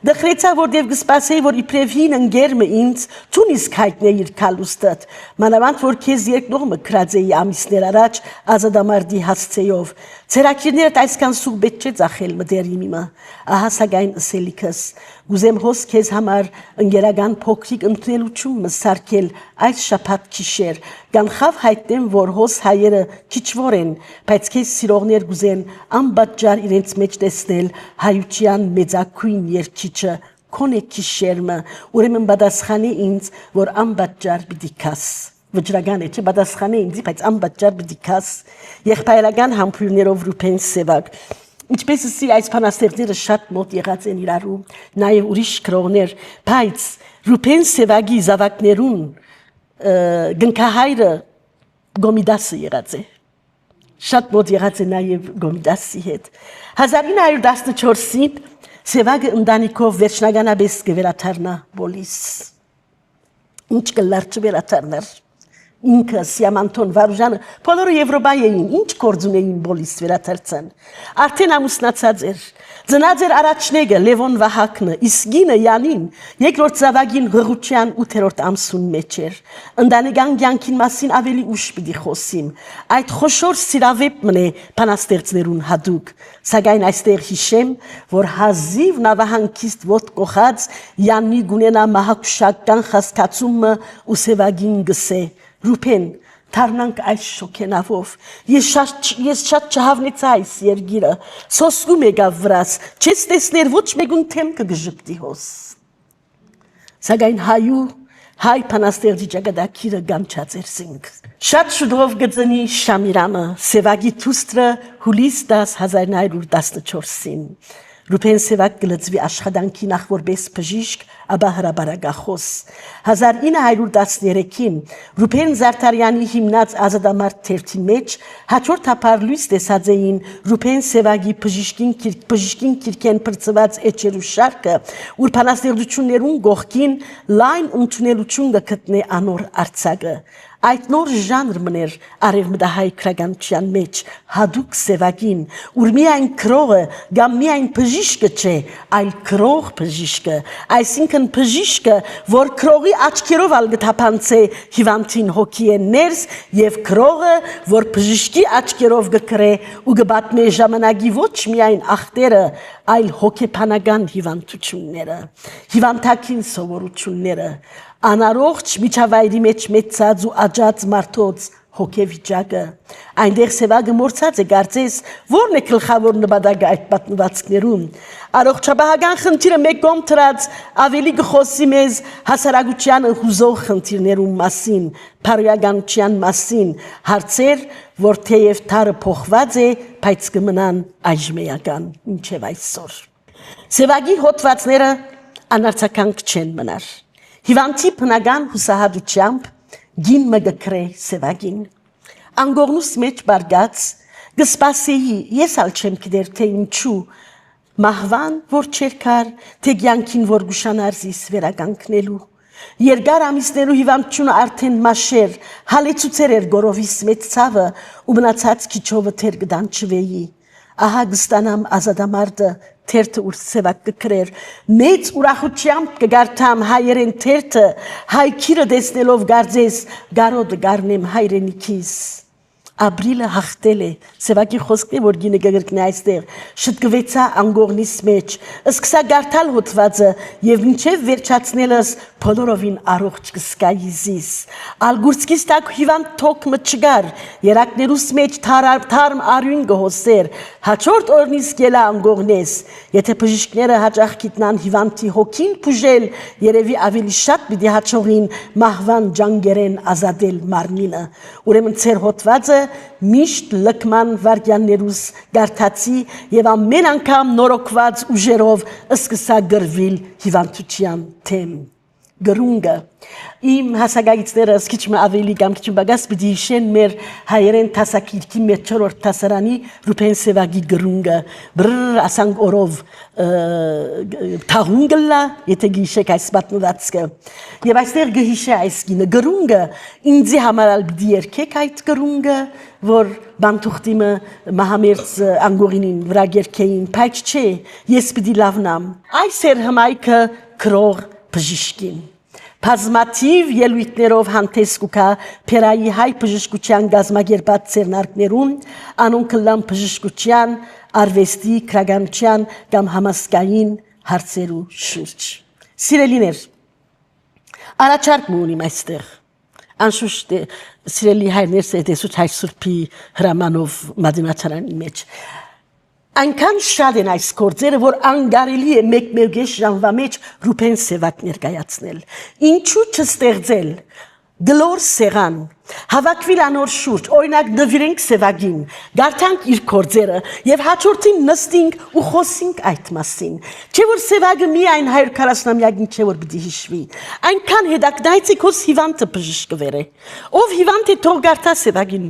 Դխրեցա, որտեւ կսպասեի, որ իբրև հին ընկերմը ինձ ցունիսկ հայտնե իր քալուստըտ, մանավանդ որ քեզ երկնողը քրած էի ամիսներ առաջ Ազատամարտի հասցեով։ Ցերակիրներդ այսքան սուղ պետք չէ ծախել մդերիմը, ահա սակայն ըսելիքս։ Գուզեմ հոս քեզ համար ընկերական փոքրիկ ընդունելություն մսարկել այս շաբաթ գիշեր, կանխավ հայտնեմ, որ հոս հայերը քիչվոր են, բայց քեզ սիրողներ գուզեն անբաժար իրենց մեջ տեսնել հայության մեծակույն երկիչը քոնե քիշերմը, ուրեմն պատասխանի ինձ, որ անբաժար պիտի քաս։ Վճռական է, չէ, պատասխանի ինձ, բայց անբաժար պիտի քաս։ Եղբայրական համբույրներով Ռուբեն Սևակ։ Ինչպես ասի, այս բանաստեղծները շատ մոտ եղած են իրարու, նաև ուրիշ գրողներ, բայց Ռուբեն Սևակի զավակներուն գնքահայրը Գոմիդասը եղած է։ Շատ մոտ եղած է նաև Գոմիդասի հետ։ 1914-ին Սևակը ընտանիքով վերջնականապես կվերաթարնա Բոլիս։ Ինչ կլար չվերաթարներ։ Ինքը Սիամանթոն Վարուժանը բոլորը Եվրոպայի էին, ինչ գործ ունեին Բոլիս վերաթարցան։ Արդեն ամուսնացած էր։ Ծնած էր առաջնեգը Լևոն Վահակնը, իսկ գինը Յանին երկրորդ զավակին հղության 8-րդ ամսուն մեջ էր։ Ընտանեկան կյանքին մասին ավելի ուշ պիտի խոսիմ։ Այդ խոշոր սիրավեպ մնե բանաստեղծներուն հատուկ։ Սակայն այստեղ հիշեմ, որ հազիվ նավահանգիստ ոտ կողած Յանի գունենա մահակուշական հասկացումը ու Սևակին գսե Ռուբեն, թարնանք այս շոքենավով, ես շատ չհավնեցա այս երգիրը, սոսկում եկավ վրաս, չես տեսներ ոչ մեկուն թեմ կգժպտի հոս։ Սակայն հայ բանաստեղծի ճակատագիրը գամչած էր զինք։ Շատ շուտով գծնի Շամիրամը, Սևակի թուստրը հուլիս 10 1914-ին։ Ռուբեն Սևակ գլծվի աշխատանքի նախ որպես բժիշկ, ապա հրաբարակախոս։ 1913-ին Ռուբեն Զարդարյանի հիմնած Ազատամարտ թերթի մեջ հաջորդաբար լույս տեսած էին Ռուբեն Սևակի բժիշկին քիրքեն բրծված էջերու շարքը, ուր բանաստեղծություններուն գողքին լայն ընդունելություն կգտնե անոր արձակը։ Այդ նոր ժանր մներ արևմտահայ քրագանության մեջ հադուկ Սևակին, ուր միայն քրողը կամ միայն բժիշկը չէ, այլ քրող բժիշկը, այսինքն բժիշկը, որ քրողի աչքերով ալ գտապանցե հիվանդին հոգի է ներս եւ քրողը, որ բժիշկի աչքերով գկրե ու գբատնե ժամանակի ոչ միայն ախտերը, այլ հոգեբանական հիվանդությունները, հիվանդակին սովորությունները, անառողջ միջավայրի մեջ մեծած ու աճած մարդոց հոգեվիճակը այնտեղ Սևագը մորցած է կարծես որն է գլխավոր նպատակը այդ պատմվածքներում առողջապահական խնդիրը մեկ կողմ դրած ավելի գխոսի մեզ հասարակության հուզող խնդիրներում մասին բարոյականության մասին հարցեր որ թեև թարը փոխված է բայց կմնան այժմեական ինչև այսօր Սևագի հոդվածները անարցականք չեն մնար հիվանդի բնական հուսահատությամբ Գին մգկրե Սևագին անգողնուս մեջ բարգած գսպասեի ես ալ չեմ գիտեր թե ինչու մահվան որ չերքար թե կյանքին որ գուշանարզիս վերականգնելու երկար ամիսներու հիվանդությունը արդեն մաշեր հալեցուցեր էր գորովիս մեծ ցավը ու մնացած քիչովը թեր գդան չվեի ահա գստանամ ազատամարտը թերթը ուր Սևակ կկրեր մեծ ուրախությամբ կգարթամ հայերեն թերթը հայ քիրը դեսնելով գարձես գարոդը գարնեմ հայրենիքիս Ապրիլը հաղթել է Սևակի խոսքն է որ գինը գգրկնի այստեղ շտկվեցա անգողնիս մեջ սկսա գարթալ հոդվածը եւ մինչեւ վերջացնելս բոլորովին առողջ կսկայի զիս ալգուրսկիս տակ հիվանդ թոքմը չգար երակներուս մեջ թարմ արյուն գհոսեր հաջորդ օրնից գելա անգողնես եթե բժիշկները հաճախ գիտնան հիվանդի հոգին բուժել երևի ավելի շատ պիտի հաջողին մահվան ջանգերեն ազատել մարմինը ուրեմն ծեր հոդվածը միշտ լկման վարդյաններուս գարտացի եւ ամեն անգամ նորոգված ուժերով սկսա գրվել հիվանդության թեմ գրունգը իմ հասակագիցները սկիչ մը ավելի կամ քիչ բագաս պիտի հիշեն մեր հայերեն տասակիրքի մեր չորրորդ տասարանի Ռուբեն Սևագի գրունգը բրր ասանք օրով թաղունգլա եթե գիշեք այս պատմվածքը եւ այստեղ գհիշե այս գինը գրունգը ինձի համարալ պիտի երկեք այդ գրունգը որ բանթուղտիմը մահամերձ անգորինին վրա երկեին բայց չէ ես պիտի լավնամ այս էր հմայքը քրող բժիշկին Բազմաթիվ ելույթներով հանդես կուքա Փերայի հայ բժշկության գազմագերբած ցերնարկներուն անոնքլան բժշկության արվեստի քրագանության կամ համասկային հարցերու շուրջ Սիրելիներ առաջարկ ունիմ այստեղ անշուշտ սիրելի հայրներս դեսուց հայ սուրբի հրամանով մադինացարանի մեջ Այնքան շատ են այս գործերը, որ անգարելի է մեկ-մեկեշ ժամվա մեջ Ռուբեն Սևակ ներկայացնել։ Ինչու չստեղծել գլոր սեղան, հավաքվել անոր շուրջ, օրինակ նվիրենք Սևագին, գարթանք իր գործերը եւ հաջորդին նստենք ու խոսենք այդ մասին։ Չէ որ Սևագը միայն 140-ամյակին չէ որ պիտի հիշվի։ Այնքան հետաքրքրացի քոս հիվանդը բժշկվեր է։ Ով հիվանդ է թող գարթա Սևագին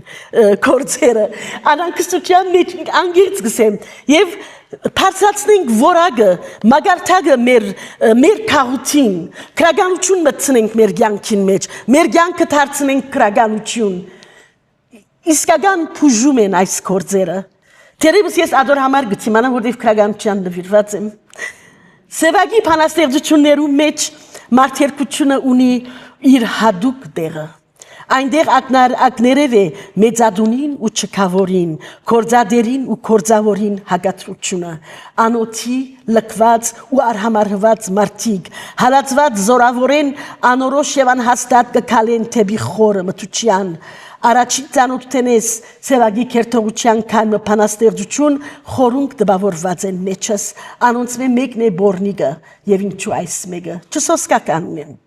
գործերը։ Անանկստության մեջ անգերց գսեմ եւ Փարցացնենք որակը, մագարտակը մեր քաղաքին, քրագանություն մտցնենք մեր կյանքին մեջ, մեր կյանքը դարձնենք քրագանություն։ Իսկական բուժում են այս գործերը։ Թերևս ես ադոր համար գտիմանամ, որտեղ քրագանության նվիրված եմ։ Սևագի բանաստեղծություններու մեջ մարդերկությունը ունի իր հadoop տեղը։ Այնտեղ ակներև է մեծադունին ու չքավորին, կորձադերին ու կորձավորին հագատրությունը, անոթի, լկված ու արհամարհված մարդիկ, հալածված զորավորեն անորոշ և անհաստատ կքալեն թեպի խորը մթության, առաջին ծանոթտենես Սևագի կերթողության կայմը բանաստեղծություն խորունք դպավորված են մեջս, անոնց մեկն է բորնիկը և ինչու այս մեկը, չսոսկականն են։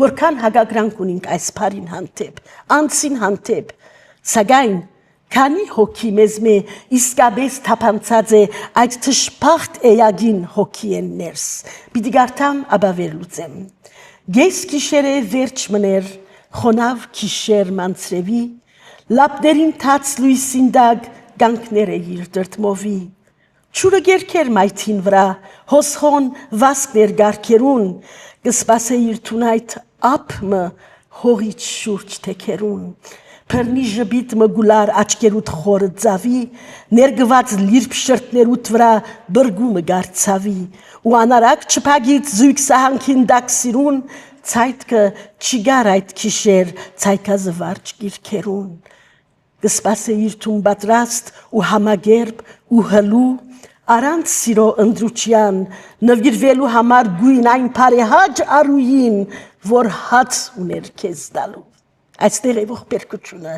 Որքան հագագրանք ունենք այս բարին հանդեպ, անցին հանդեպ, սակայն քանի հոգի մեզ մե իսկապես թափանցած է այդ թշփախտ էյագին հոգի են ներս, պիտի գարտամ ապա վերլուծեմ, գես գիշերը վերջ մներ, խոնավ գիշեր մանցրևի, լապներին թաց լույսին դակ գանքներ է իր դրդմովի, Չուրը գերքեր մայթին վրա, հոսխոն վասկներ գարքերուն, կսպասեիր թունայթ ապմը հողիչ շուրջ թեքերուն, Փրնի ժբիտ մգուլար աչկերուտ խորը ձավի, ներգված լիրբ շրտներուտ վրա բրգումը գարցավի, ու անարակ չպագից զույգ սահանքին դաքսիրուն, ցայտքը չգար այդ քիշեր, ցայքազվարճ գիրքերուն, կսպասեիր թուն պատրաստ ու համագերբ ու հլու, Առանց սիրո ընդրուչյան, նվիրվելու համար գույն այն բարեհաճ արույին, որ հաց ուներ քեզ տալու։ Այստեղ է ողբերգությունը,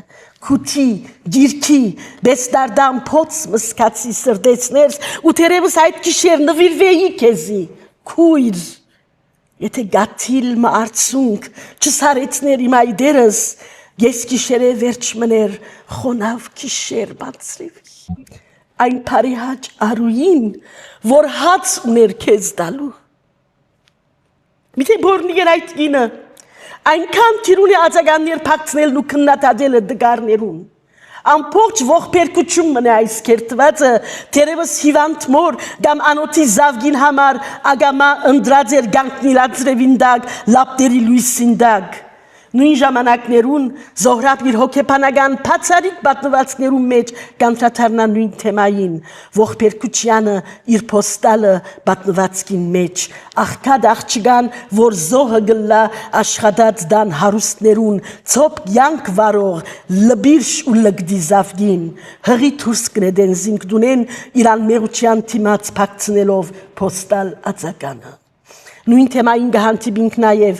քութի, գիրքի, բեստարդամ փոց մսկացի սրդեցներս ու թերևս այդ գիշեր նվիրվեի քեզի, քույր, եթե գաթիլ մարցունք չսարեցներ իմ այդերս, ես գիշերը վերջ մներ խոնավ գիշեր բացրիվի, այն փարիհաճ արուին, որ հաց ուներ քեզ դալու, միթե բորնի էր այդ գինը, այնքան թիրունի ածագաններ պակցնելն ու քննադատելը դգարներուն, ամբողջ ողբերգություն մնե այս կերտվածը, թերևս հիվանդ մոր կամ անոթի զավգին համար ագամա ընդրած էր գանքնիլացրևին դակ, լապտերի լույսին դակ, նույն ժամանակներուն Զոհրաբ իր հոգեբանական բացառիկ պատմվածքներում մեջ կանտրադառնա նույն թեմային, ողբերգությանը իր փոստալը պատմվածքին մեջ, աղքատ աղջկան, որ զոհը գլա աշխատած դան հարուստներուն, ցոփ յանք վարող, լբիրշ ու լգդի զավգին, հղի դուրս կնեդեն զինքդունեն իրան մեղության թիմաց փակցնելով փոստալ ածականը։ Նույն թեմային գահանտիբինք նաև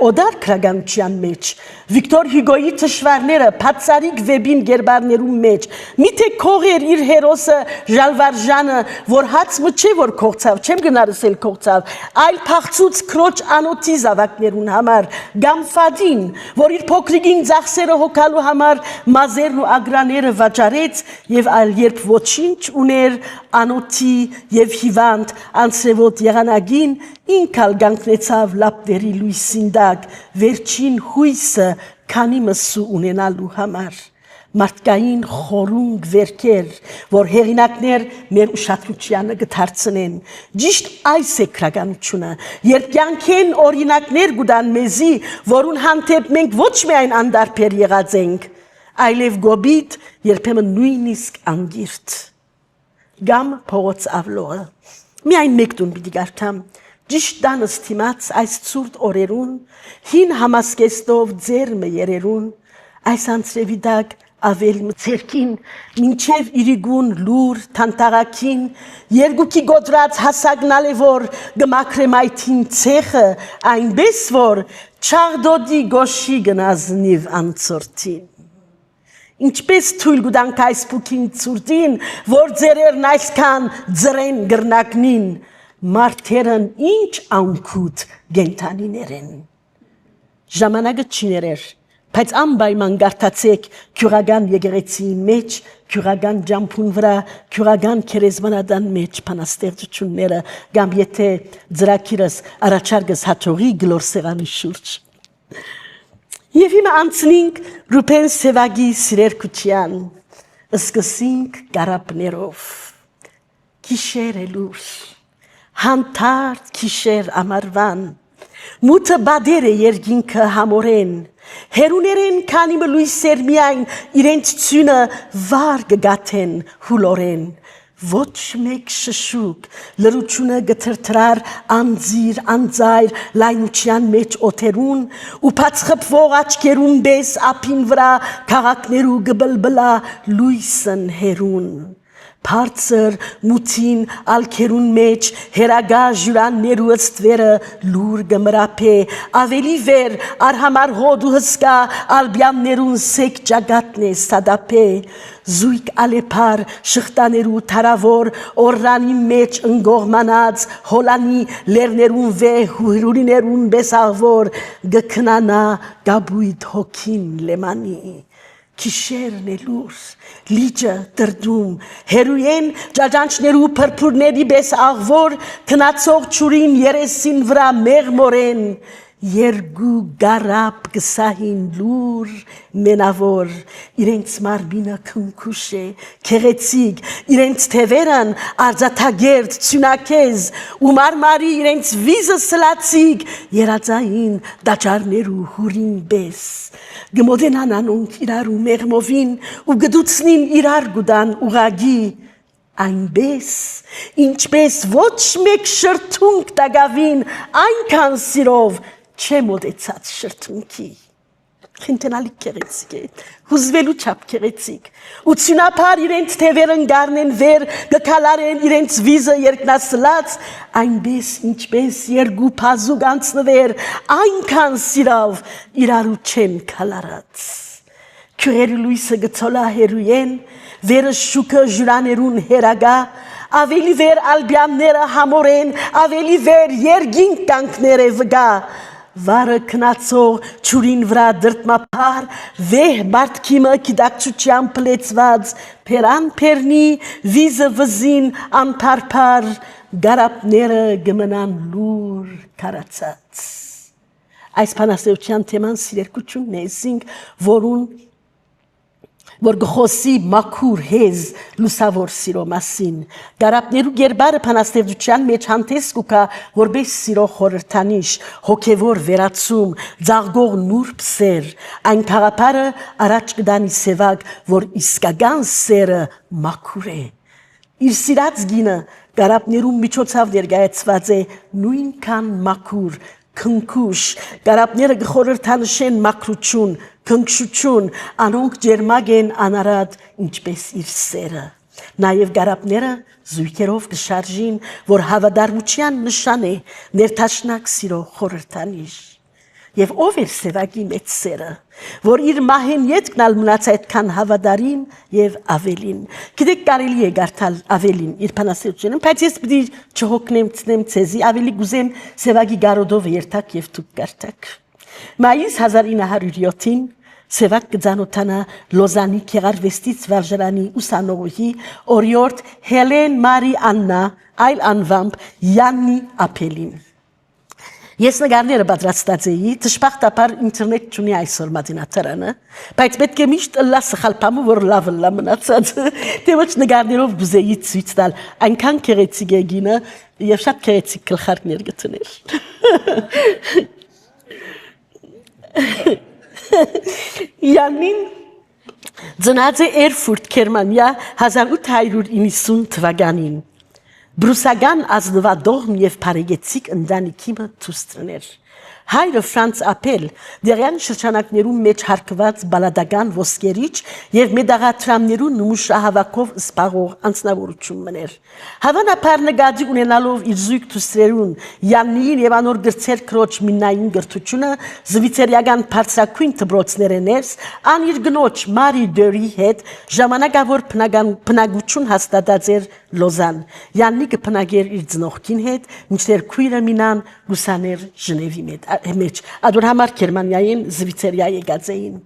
օդար քրագանության մեջ, Վիկտոր Հյուգոյի թշվարները բացառիկ վեբին գերբարներում մեջ, միթե քողեր իր հերոսը Ժալվարժանը, որ հաց մչե որ կողցավ, չեմ գնարսել կողցավ, այլ փախցուց քրոջ անոթի զավակներուն համար, Գամֆադին, որ իր փոքրիկին ծախսերը հոգալու համար մազերն ու ագրաները վաճառեց եւ այլ երբ ոչինչ ուներ անոթի եւ հիվանդ անցրևոտ եղանագին ինքալ գանքնեցավ լապտերի լույսին դակ, վերջին հույսը քանի մսու ունենալու համար, մարդկային խորունգ վերքեր, որ հեղինակներ մեր ուշադրությանը գթարցնեն, ճիշտ այս է քրագանությունը, երբ կյանքեն օրինակներ գուդան մեզի, որուն հանդեպ մենք ոչ միայն անդարբեր եղած ենք, այլև գոբիտ, երբեմն նույնիսկ անգիրտ, գամ փողոց ավլողը, միայն մեկ տուն պիտի գարտամ, Ճիշտ դանս թիմաց այս ցուրտ օրերուն, հին համասկեստով ձերմը երերուն, այս անցրևի դակ ավել մցերքին, մինչև իրիգուն լուր թանտաղակին, երկուքի գոդրած հասագնալ է որ գմակրեմայթին ցեխը, այնպես որ չաղդոդի գոշի գնազնիվ անցորդին։ Ինչպես թույլ գուդանք այս պուքին ցուրտին, որ ձերերն այսքան ձրեն գրնակնին, մարդերն ինչ անքուտ գենթանիներ են։ Ժամանակը չիներեր, բայց անպայման գարտացեք քյուրական եկեղեցիի մեջ, քյուրական ջամփուն վրա, քյուրական քերեզմանադան մեջ բանաստեղծությունները, կամ եթե ծրագիրս առաջարկս հաջողի գլորսեղանի շուրջ։ Եվ հիմա անցնենք Ռուբեն Սևագի սիրերքության, սկսենք կարապներով, գիշեր է լուր, հանդարտ գիշեր ամառվան, մութը բադեր է երկինքը համորեն, հերուներեն քանի լույսեր միայն իրենց ցյունը վար կգաթեն հուլորեն, ոչ մեկ շշուկ, լրությունը գթրթրար անձիր, անձայր, լայնության մեջ օթերուն, ու բացխփվող աչքերուն բես ափին վրա քաղաքներու գբլբլա լույսն հերուն։ Բարձր մութին ալքերուն մեջ հերագա ժուրաններու ըստվերը լուր գմրապե, ավելի վեր արհամար հոդ ու հսկա ալբյաններուն սեք ճագատն է սադապե, զույգ ալեպար շղտաներու թարավոր օրրանի մեջ ընգողմանած հոլանի լերներուն վեհ ու հրուրիներուն բեսաղվոր գքնանա գաբույտ հոգին լեմանի։ Գիշերն է լուր, լիճը դրդում, հերույեն ջաջանչներու փրփուրների պես աղվոր, քնացող ճուրին երեսին վրա մեղմորեն, երկու գարապ գսահին լուր մենավոր, իրենց մարմինը քնքուշ է, քեղեցիկ, իրենց թևերն արձաթագերտ, ցյունակեզ, ու մարմարի իրենց վիզը սլացիկ, երածային դաճարներու հուրին պես, գմոդենան անոնք իրար ու մեղմովին, ու գդուցնին իրար գուդան ուղագի, այնպես, ինչպես ոչ մեկ շրթունք տագավին, այնքան սիրով, չէ մոդեցած շրթունքի, Խինտենալի քերեցիկ է, հուզվելու չափ քերեցիկ։ Ու ցյունափար իրենց թևերն գարնեն վեր, գքալարեն իրենց վիզը երկնասլած, այնպես ինչպես երկու փազուկ անցնվեր, այնքան սիրավ իրարու չեն քալարած։ Քյուրերի լույսը գցոլա հերույեն, վերը շուկը ժուրաներուն հերագա, ավելի վեր ալբյանները համորեն, ավելի վեր երգին կանքները վգա, վարը քնացող ճուրին վրա դրտմապար, վեհ մարդկիմը կիդակչության պլեցված, պերան պերնի, վիզը վզին անպարպար, գարապները գմնան լուր կարացած։ Այս պանասեության թեման սիրերկությունն է, ասինք, որ գխոսի մաքուր հեզ լուսավոր սիրո մասին։ Գարապներու գերբարը փանաստեղծության մեջ հանդես կուկա որպես սիրո խորհրդանիշ, հոգևոր վերացում, ձաղգող նուրբ սեր, այն խաղապարը առաջ կդանի սևակ, որ իսկական սերը մաքուր է։ Իր սիրած գինը գարապներու միջոցով ներկայացված է նույնքան մաքուր, քնքուշ, գարապները գխորհրդանշեն մաքրություն, քնքշություն, անոնք ջերմակ են անարատ, ինչպես իր սերը։ Նաև գարապները զույգերով կշարժին, որ հավատարմության նշան է, ներթաշնակ սիրո խորհրդանիշ։ Եվ ով էր սևակի մեծ սերը, որ իր մահեն ետքնալ մնաց այդքան հավատարիմ եւ ավելին։ Գիտեք կարելի է գարտալ ավելին իր փանասեությունը, բայց ես պիտի չհոգնեմ ցեզի, ավելի գուզեմ սևակի գարոդով երթակ եւ դուք գարտակ։ Մայիս 1907-ին սևակ կձանոթանա Լոզանի Քեղարվեստից վարժարանի ուսանողուհի օրիորդ Հելեն Մարի Աննա, այլ անվամբ Յաննի Ապելին։ Ես նկարները պատրաստած էի, դժբախտաբար ինտերնետ չունի այսօր մատինաթարանը, բայց պետք է միշտ լա սխալփամը, որ լավ մնացած, թե ոչ նկարներով գուզեի ցույց տալ, այնքան քեղեցիկ է գինը եւ շատ քեղեցիկ գլխարկներ գտներ։ Յանին ծնած է Էրֆուրտ, Գերմանիա 1890 թվականին։ Բրուսական ազնվադողմ եւ բարեգեցիկ ընտանիքի մտուստրներ։ Հայրը Ֆրանց Ապել դերյան շրջանակներում մեջ հարկված բալադական ոսկերիչ եւ մեդաղատրամներու նմուշահավաքով սպաղող անձնավորություն մներ։ Հավանաբար նկատի ունենալով իր զույգ դուստրերուն Յաննիին եւ անոր գրծեր քրոջ միննային գրթությունը զվիցերիական բարձրակույն դպրոցները ներս ան իր գնոջ Մարի Դերի հետ ժամանակավոր բնակություն հաստատած էր Լոզան։ Յաննի կփնագեր իր ծնողքին հետ, մինչդեռ քույրը մինան լուսաներ Ժնևի մեջ, ադոր համար Գերմանիային Զվիցերիա եկած էին։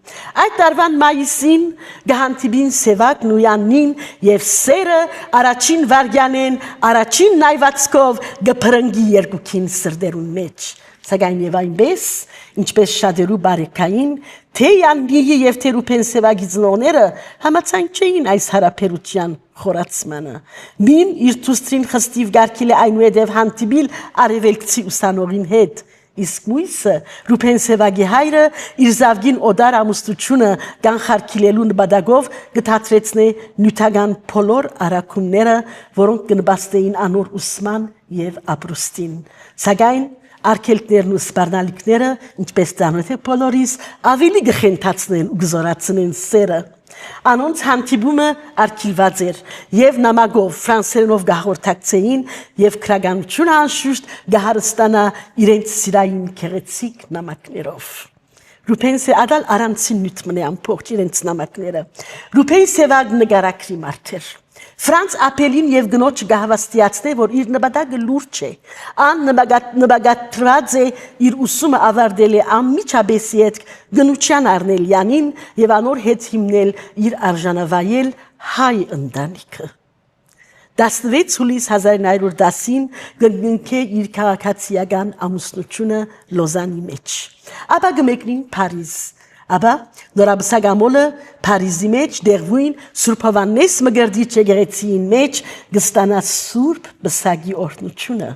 Այդ տարվան մայիսին գահանտիբին Սևակն ու Յաննին եւ սերը առաջին վարգյանեն, առաջին նայվածքով գփրնգի երկուքին սրդերուն մեջ։ Սակայն եւ այնպես, ինչպես շատերու բարեկային, թե Յաննիի եւ թե Ռուբեն Սևակի ծնողները համաձայն չէին այս հարաբերության խորացմանը։ Մին իր դուստրին խստիվ գարկել է այնուհետև հանդիպիլ արևելքցի ուսանողին հետ։ Իսկ մույսը Ռուբեն Սևակի հայրը իր զավգին օդար ամուսնությունը կանխարգելելու նպատակով գտածրեցնե նյութական բոլոր արակումները, որոնք կնպաստեին անոր ուսման եւ ապրուստին։ Սակայն արգելքներն ու սպառնալիքները, ինչպես ծանոթ է բոլորիս, ավելի գխենթացնեն ու գզորացնեն սերը։ Անոնց հանդիպումը արգելված էր եւ նամակով ֆրանսերենով գահորտակցեին եւ քրագանությունը անշուշտ գահարստանա իրենց սիրային քեղեցիկ նամակներով։ Ռուբեն Սևակն առանցին նյութմն է ամբողջ իրենց նամակները։ Ռուբեն Սևակն նկարակրի մարդ էր։ Ֆրանց Ապելին եւ գնոջ գահվաստիացնե, որ իր նպատակը լուրջ է։ Ան նպատակված է իր ուսումը ավարտել է անմիջապես հետ գնության առնել Յանին եւ անոր հետ հիմնել իր արժանավայել հայ ընտանիքը։ 16 հուլիս 1910-ին գտնկե իր քաղաքացիական ամուսնությունը Լոզանի մեջ։ Ապա գմեկնին Փարիզ։ Աբա նորաբսագամոլը Փարիզի մեջ դերվույն Սուրբ Հովանես Մգրդիչ եկեղեցին մեջ գստանա Սուրբ Բսագի օրհնությունը։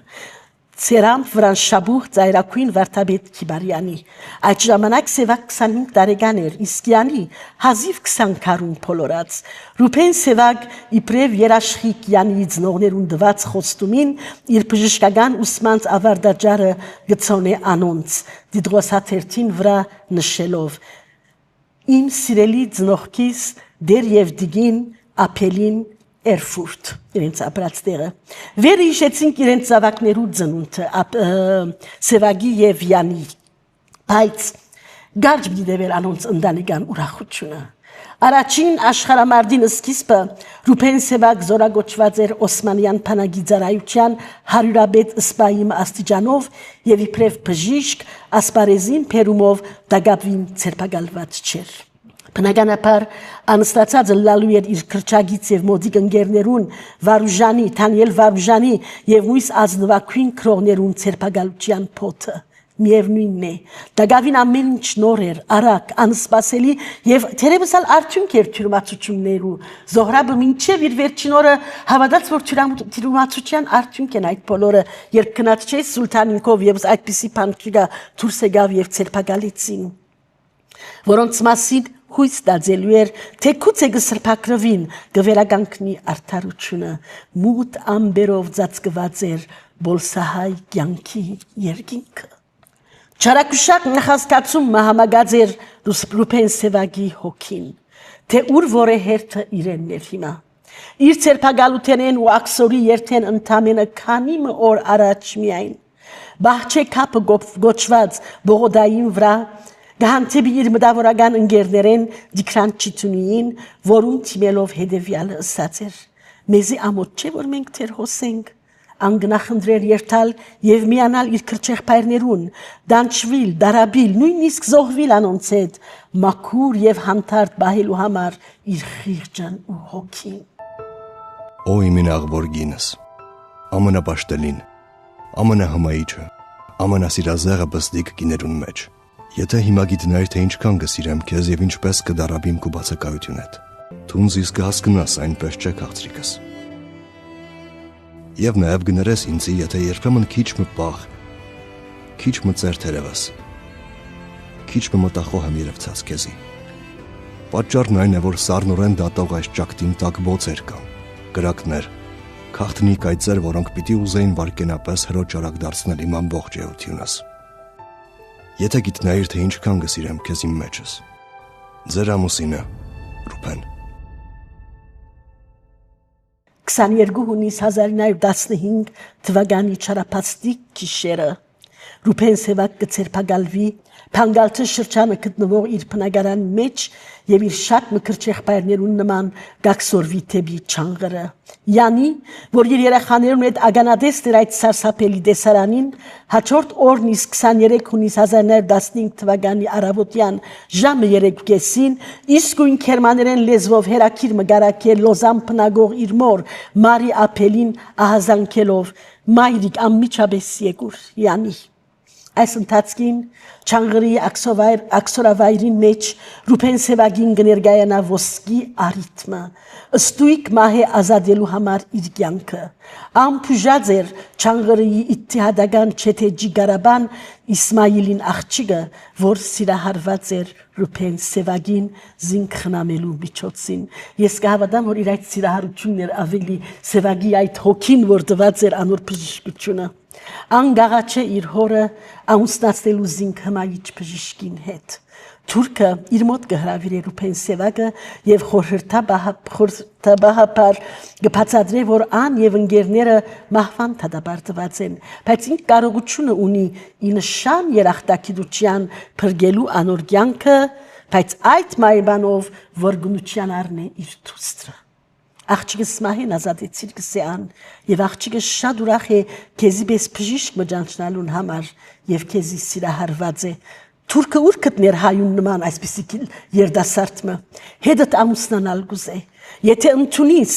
Ցերամ վրանշաբուխ ծայրակույն Վարդապետ Քիբարյանի։ Այդ ժամանակ Սևակ 25 տարեկան էր, իսկ Յանի հազիվ 20 քարուն փոլորած։ Ռուբեն Սևակ իբրև երաշխիք Յանի ծնողներուն դված խոստումին իր բժշկական ուսմանց ավարտաճարը գծոնե անոնց դիդրոսաթերթին վրա նշելով։ Իմ սիրելի ծնողքիս դեր եւ դիգին ապելին Էրֆուրտ իրենց ապրած տեղը վերը հիշեցինք իրենց զավակներու ծնունդը Սևագի եւ Յանի բայց գարջ դիդեվել անոնց ընտանեկան ուրախությունը Առաջին աշխարհամարտին սկիզբը Ռուբեն Սևակ զորագոչված էր Օսմանյան փանագիծարայության հարյուրաբեդ սպայիմ աստիճանով եւ իբրև բժիշկ ասպարեզին Պերումով դագապվին ցերպակալված չէր Բնականաբար անստացած լալու էր իր քրճագից եւ մոդիկ ընկերներուն Վարուժանի, Թանիել Վարուժանի եւ մույս ազնվակույն քրողներուն ցերպակալության փոթը Միևնույնն է, դագավին ամեն ինչ նոր էր, արագ, անսպասելի եւ թերևս արդյունք էր թյուրմացություններու Զոհրաբը մինչեւ իր վերջին օրը հավատաց, որ թյուրմացության արդյունք են այդ բոլորը, երբ գնաց չէ Սուլտանինկով եւ այդպիսի բանկիրա դուրս եկավ եւ ցերպակալեցին, որոնց մասին հույս տածելու էր, թե գուցե կսրբակրվին, կվերականգնի արդարությունը, մութ ամբերով ծածկված էր բոլսահայ կյանքի երկինքը Չարակուշակ նախազգացում մահամագած էր Ռուբեն Սևագի հոգին, թե ուր որ է հերթը իրենն էր հիմա։ Իր ցերպակալութենեն ու աքսորի երթեն ընդամենը քանի օր առաջ միայն։ Բահչե կապը գոչված Բողոդային վրա գահանտեբի իր մտավորական ընկերներեն Դիկրան Չիտունիին, որուն թիմելով հետևյալը ըսած էր. Մեզի ամոթ չէ, որ մենք թեր հոսենք անգնախնդրեր երթալ եւ միանալ իր քրճեղբայրներուն, դանչվիլ, դարաբիլ, նույնիսկ զոհվիլ անոնց հետ, մաքուր եւ հանդարտ բահելու համար իր խիղճն ու հոգին։ Օ իմին աղբոր գինս, ամենապաշտելին, ամենահմայիչը, ամենասիրազեղը բստիկ գիներուն մեջ։ Եթե հիմա գիտնայր, թե ինչքան կսիրեմ քեզ եւ ինչպես կդարաբիմ քո բացակայությունդ, թուն զիս կհասկնաս այնպես չէ քաղցրիկս։ Եվ նաև գներես ինձի, եթե երբեմն քիչ մը պաղ, քիչ մը ծեր թերևս, քիչ մը մտախոհ եմ երևցած քեզի։ Պատճառն այն է, որ սառնորեն դատող այս ճակտին տակ բոցեր կան, կրակներ, քաղտնի կայծեր, որոնք պիտի ուզեին վարկենապես հրոջ արագ դարձնել իմ ամբողջ էությունս։ Եթե գիտնայիր, թե ինչքան կսիրեմ քեզ իմ մեջս, ձեր ամուսինը, Ռուբեն 22 հունիս 1915 թվականի չարապաստիկ գիշերը Ռուբեն Սևակ կցերպակալվի Փանգալցի շրջանը գտնվող իր բնակարան մեջ եւ իր շատ մկրճեղբայրներուն նման գաքսորվի թեպի չանգրը Յանի, որ իր երեխաներուն հետ ագանադես էր այդ սարսափելի դեսարանին, հաջորդ օրն իսկ 23 հունիս 1915 թվականի առավոտյան ժամը 3:30-ին իսկույն քերմաներեն լեզվով հերակիր մգարակել լոզան բնագող իր մոր Մարի Ապելին ահազանգելով մայրիկ անմիջապես եկուր Յանի Այս ընթացքին չանգրի աքսորավայրին մեջ Ռուբեն Սևագին կներկայանա ոսկի արիթմը, ըստույկ մահե ազատելու համար իր կյանքը։ Ամփուժած էր չանգրի իթիհադական չեթեջի գարաբան Իսմայիլին աղջիկը, որ սիրահարված էր Ռուբեն Սևագին զինք խնամելու միջոցին։ Ես կհավատամ, որ իր այդ սիրահարությունն էր ավելի Սևագի այդ հոգին, որ տված էր անոր բժշկությունը։ Անգաղաչե իր հորը ամուսնացնելու զինք հմայիչ բժիշկին հետ։ Թուրքը իր մոտ կհրավիրի Ռուբեն Սևակը եւ խորհրդաբահապար կբացատրի, որ ան եւ ընկերները մահվան դատապարտված են, բայց ինք կարողությունը ունի ինշան երախտագիտության փրկելու անոր կյանքը, բայց այդ մայբանով որ գնության առնե իր դուստրը։ Աղջիկս մահեն ազատեցիր կսեան եւ աղջիկը շատ ուրախ է քեզի պես բժիշկ մջանցնալուն համար եւ քեզի սիրահարված է Թուրքը ուր գտներ հայուն նման այսպիսի երդասարտը հետդ ամուսնանալ գուզե եթե ընդունիս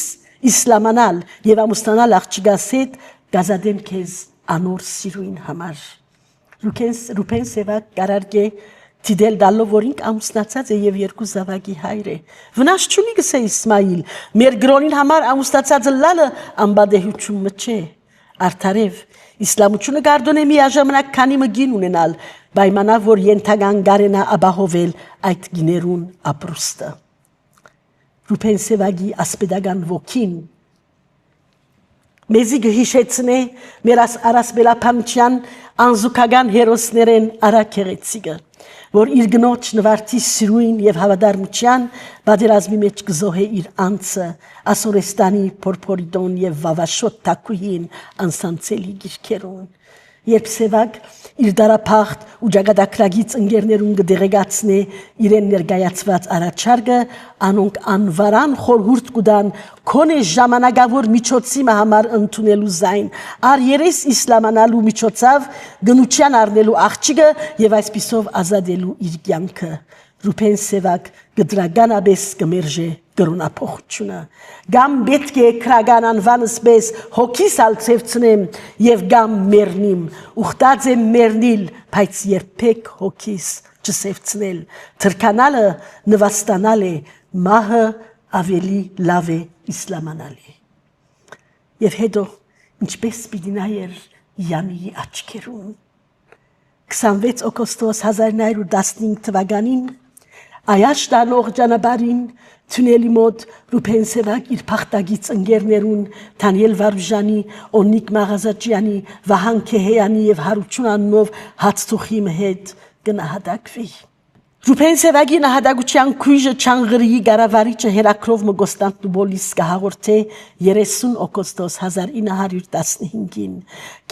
իսլամանալ եւ ամուսնանալ աղջիկաս հետ գազադեմ քեզ անոր սիրույն համար Ռուբեն Սևակ կարարգե Տիդել դալով որ ինք ամուսնացած է եւ երկու զավակի հայր է վնաս չունի գսե Իսմայիլ մեր գրոնին համար ամուսնացածը լալը անբադեհություն չէ արդարև իսլամությունը գարդոն է միաժամանակ քանի մգին ունենալ պայմանավ որ ենթական գարենա ապահովել այդ գիներուն ապրուստը Ռուբեն Սևագի ասպետական ոգին մեզի գհիշեցնե մեր արասբելափանության անզուգական հերոսներեն արաքեղեցիկը, որ իր գնոջ նվարդի սիրույն եւ հավատարմության բادرազմի մեջ գզոհե իր անձը ասորեստանի փորփորիդոն եւ վավաշոտ թակուհին անսանցելի գիրքերուն երբ Սևակ իր դարափախտ ու ճակատագրագից ընկերներուն կդեղեկացնե իրեն ներկայացված առաջարկը անոնք անվարան խորհուրդ կուտան քոնե ժամանակավոր միջոցի համար ընդունելու զայն ար երես իսլամանալու միջոցով գնության առնելու աղջիկը եւ այսպիսով ազատելու իր կյանքը Ռուբեն Սևակ գդրագանաբես կմերժե գրոնափոխությունը գամ պետք է քրագան անվանս պես հոգիս ալցևցնեմ եւ գամ մեռնիմ ուխտած եմ մեռնիլ բայց երբեք հոգիս չսևցնել թրկանալը նվաստանալ է մահը ավելի լավ է իսլամանալի եւ հետո ինչպես պիտի նայեր Յանի աչքերուն 26 օգոստոս 1915 թվականին Այաշտանող ճանապարհին թունելի մոտ Ռուբեն Սևակ իր փախտագից ընկերներուն Դանիել Վարուժանի, Օնիկ Մաղազաչյանի, Վահան Քեհյանի եւ Հարություն աննով հացթուխի հետ գնահատակվի Ռուբեն Սևակի նահատակության քույժը Չանգրիի գարավարիչը Հերակրով Մոգոստանտնուպոլիս կհաղորդե 30 օգոստոս 1915-ին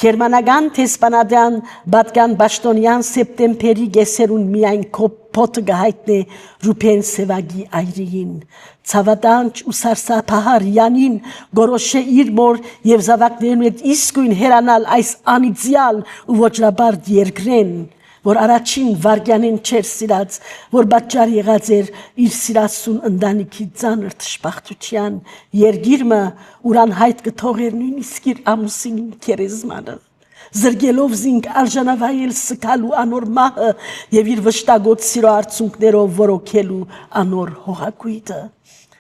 Գերմանական տեսփանադան Բադգան Բաշտոնյան սեպտեմբերի գեսերուն միայն փոթը գահիտնե Ռուբեն Սևակի այրին Ցավատանչ ու սարսափահար Յանին գորոշե իր մոր եւ զավակներուն հետ իսկույն հերանալ այս անիծյալ ու ոչրաբարդ երկրեն որ առաջին վարգյանեն չեր սիրած, որ պատճառ եղած էր իր սիրասուն ընտանիքի ծանր թշպախտության, երգիրմը ուրան հայտ կթողեր նույնիսկ իր ամուսինին քերեզմանը, զրգելով զինք արժանավայել սկալու անոր մահը եւ իր վշտագոտ սիրո արցունքներով որոքելու անոր հողակույտը։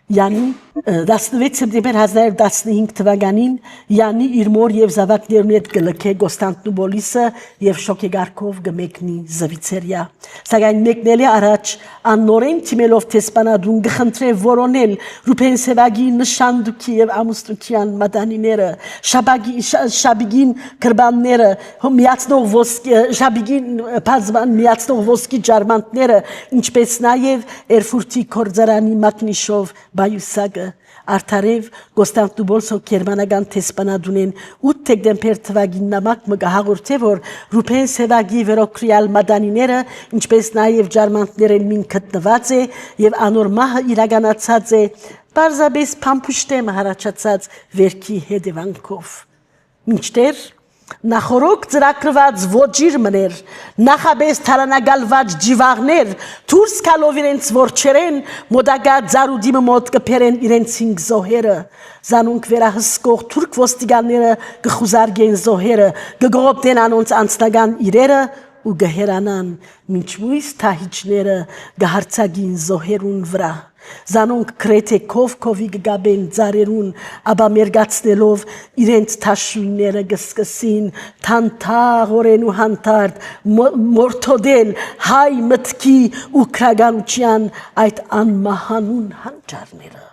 Յանի 16 սեպտեմբեր 1915 թվականին Յանի իր մոր եւ զավակներուն հետ գլքե Կոստանդնուպոլիսը եւ շոկեգարքով գմեկնի Զվիցերիա սակայն մեկնելի առաջ աննորեն թիմելով տեսփանադուն գխնդրե որոնել Ռուբեն Սևակի նշանդուքի եւ ամուսնության մատանիները շաբիգին կրբանները միացնող ոսկի շաբիգին բազման միացնող ոսկի ջարմանտները ինչպես նաեւ Էրֆուրտի կորձարանի մակնիշով Բայուսագը Արդարև Կոստանդնուպոլսո Գերմանական տեսփանադունեն 8 դեկտեմբեր թվականին նամակ մը հաղորդե որ Ռուբեն Սևակի վերոքրյալ մադանիները ինչպես նաև ջարմանտներեն մին գտնված է եւ անոր մահը իրականացած է բարձաբես փամփուշտեմ հարաճած վերքի հետևանքով մինչդեռ Նախորոք ծրագրված ոչիր մներ, նախաբես թարանագալված ջիվաղներ, թուրս կալով իրենց որջերեն, մոդագա ձարուդիմը մոտ կպերեն իրենց հինգ զոհերը, զանունք վերահսկող թուրք ոստիկանները կխուզարգեն զոհերը, կգողոպտեն անոնց անցնական իրերը ու գհերանան, մինչ մույս թահիճները գահարցագին զոհերուն վրա։ Զանոնք գրեթե քովի գաբեն ծարերուն, ապա մերգացնելով իրենց թաշույնները գսկսին թանթաղորեն ու հանթարդ մորթոդել հայ մտքի ու քրագանության այդ անմահանուն հանճարները։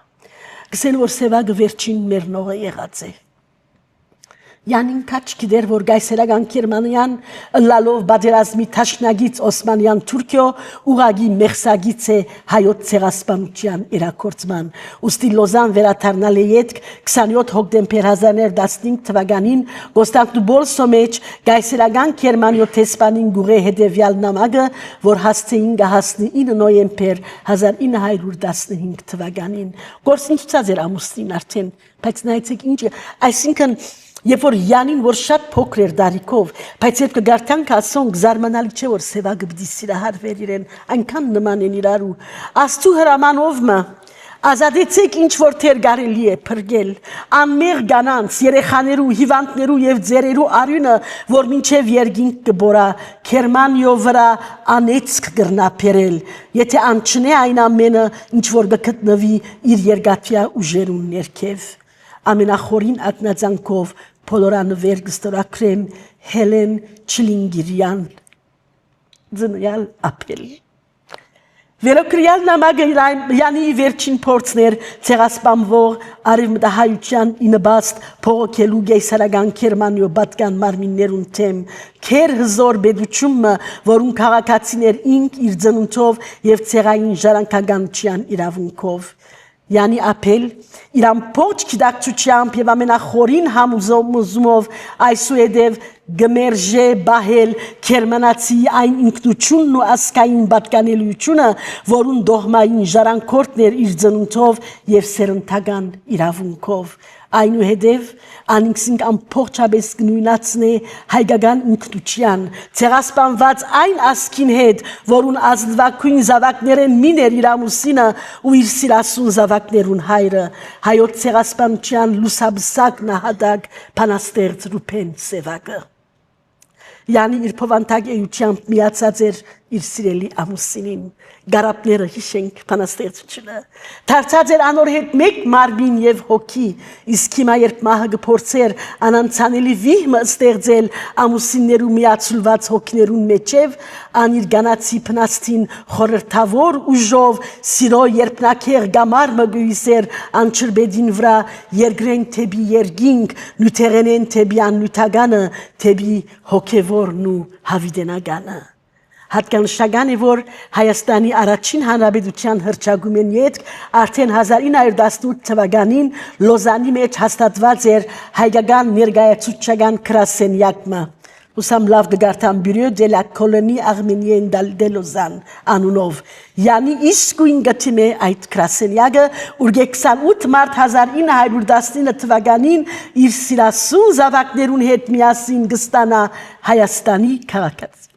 Գսեն որ Սևակը վերջին մեռնողը եղած է։ Յանին քաչ գիտեր որ գայսերական Գերմանիան լալով բادرազմի թաշնագից Օսմանյան Թուրքիո ուղագի մեղսագից է հայոց ցեղասպանության իրակորձման ուստի Լոզան վերադառնալ է յետք 27 հոկտեմբեր 1915 թվականին Կոստանդնուպոլսո մեջ գայսերական Գերմանիո տեսփանին գուղե հետևյալ նամակը որ հասցեին գահասնի 9 նոյեմբեր 1915 թվականին գործնիչած էր ամուսնին արդեն բայց նայեցեք ինչ այսինքն Երբ որ Յանին որ շատ փոքր էր դարիքով, բայց երբ կգարտանք ասոնք զարմանալի չէ որ Սևակը պիտի սիրահարվեր իրեն, այնքան նման են իրարու։ Աստծո հրամանովը ազատեցեք ինչ որ թեր կարելի է փրկել, անմեղ կանանց, երեխաներու, հիվանդներու եւ ձերերու արյունը, որ մինչեւ երգինք կբորա, Գերմանիո վրա անեծք կրնապերել, եթե անչնե այն ամենը, ինչ որ կգտնվի իր երկաթյա ուժերուն ներքև։ Ամենախորին ակնածանքով Փոլորանվեր կստորակրեմ Հելեն Չլինգիրյան ձնյալ ապել Վերոքրյալ նամակը յանի վերջին փորձներ ցեղասպանվող արևմտահայության ինբաստ փողոքելու գեյսարական Գերմանիո պատկան մարմիններուն թեմ քեր հզոր բեդուչումը, որուն քաղաքացիներ ինք իր ծնունդով եւ ցեղային ժառանգականության իրավունքով Յանի ապել իր ամբողջ գիտակցությամբ եւ ամենախորին համոզումով այսուհետև գմերժե բահել գերմանացի այն ինքնությունն ու ասկային պատկանելիությունը, որուն դողմային ժառանգորդներ իր ծնունդով եւ սերնդական իրավունքով այնուհետև անինքսինք ամբողջապես կնույնացնե հայկական ինքնության ցեղասպանված այն ասկին հետ, որուն ազնվակույն զավակներեն միներ իր ամուսինը ու իր սիրասուն զավակներուն հայրը հայոց ցեղասպանության լուսաբսակ նահատակ Փանաստերձ Ռուփեն Սևակը Յանի իր փոխանցակ էությամբ միացած էր իր սիրելի ամուսինին գարապները հիշենք Փանաստերձությունը դարձած էր անոր հետ մեկ մարմին եւ հոգի իսկ հիմա երբ մահը գործեր անանցանելի վիհմը ստեղծել ամուսիններու միացულված հոգիներուն մեջև անիր գանացի փնաստին խորհրդավոր ուժով սիրո երբնակեր գամարը գույսեր անչրբեդին վրա երգրեն թեբի երգինք նյութերենեն թեբի աննյութականը թեբի հոգևորն ու հավիդենականը Հատկանշական է, որ Հայաստանի առաջին հանրապետության հռչակումեն ետք արդեն 1918 թվականին Լոզանի մեջ հաստատված էր հայկական ներկայացուցչական գրասենյակը Ուսամ լավ գարտան բյուրյո դե լա կոլոնի Արմենիեն դե Լոզան անունով Յանի իսկույն գտիմե այդ գրասենյակը ուր 28 մարտ 1919 թվականին իր սիրասուն զավակներուն հետ միասին գստանա Հայաստանի քաղաքացի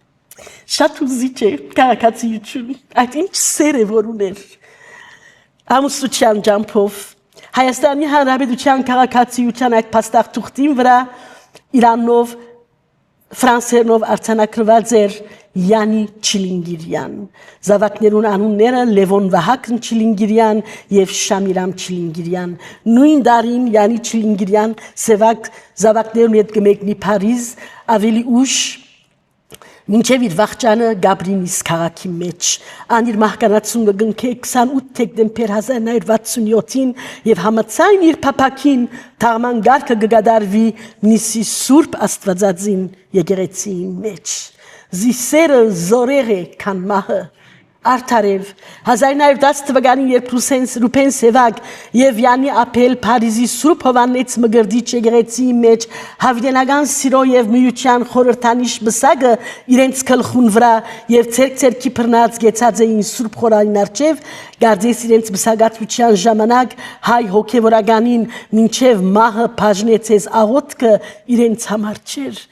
Շատ ուզիչ է քաղաքացիություն, այդ ինչ սեր է որ ուներ ամուսնության ջամփով Հայաստանի Հանրապետության քաղաքացիության այդ փաստաղթուղթին վրա Իրանով ֆրանսերենով արձանագրված էր Յանի Չիլինգիրյան Զավակներուն անունները Լևոն Վահագն Չիլինգիրյան եւ Շամիրամ Չիլինգիրյան նույն դարին Յանի Չիլինգիրյան Սևակ զավակներուն հետ կմեկնի Փարիզ ավելի ուշ Մինչև իր վախճանը Գաբրինիս քաղաքի մեջ անիր մահկանացուն գնքե 28 դեկտեմբեր 1967-ին եւ համացայն իր փապակին թաղման գարկը գդարվի Նիսի Սուրբ Աստվածածին եկեղեցիի մեջ Զիսերը զորեղ է քան մահը Արդարև 1910 թվականին երբ Ռուփեն Սևակ եւ Յանի ապել Փարիզի Սուրբ Հովաննեց Մգրդիչ եկեղեցիի մեջ հավիտենական սիրո եւ միության խորհրդանիշ բսակը իրենց գլխուն վրա եւ ցերկ-ցերկի բռնած գեցած էին Սուրբ Խորանին արչեւ գարձես իրենց բսակացության ժամանակ հայ հոգեվորականին մինչեւ մահը բաժնեցես աղոթքը իրենց համար չէր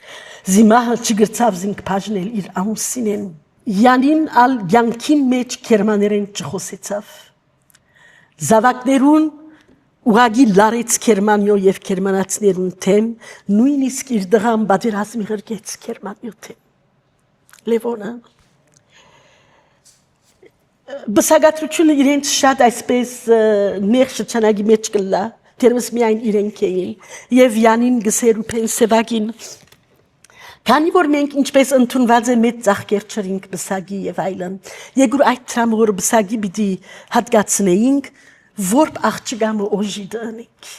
զիմահը չգրծավ զինք բաժնել իր ամուսինեն Յանին ալ յանքին մեջ կերմաներեն չխոսեցավ Զավակներուն ուղագի լարեց կերմանյո եւ կերմանացներուն թեմ նույնիսկ իր դղան բادرազմի ղրկեց կերմանյո թեմ Լևոնը Բսակացությունը իրենց շատ այսպես նեղ շրջանագի մեջ կլա դերս միայն իրենք էին եւ Յանին գսեր Ռուփեն Սևակին Քանի որ մենք ինչպես ընդունված է մեծ ծաղկեր չրինք բսագի եւ այլն Եգուր այդ տրամոր բսագի պիտի հատկացնեինք որբ աղջիկամը օժի դնենք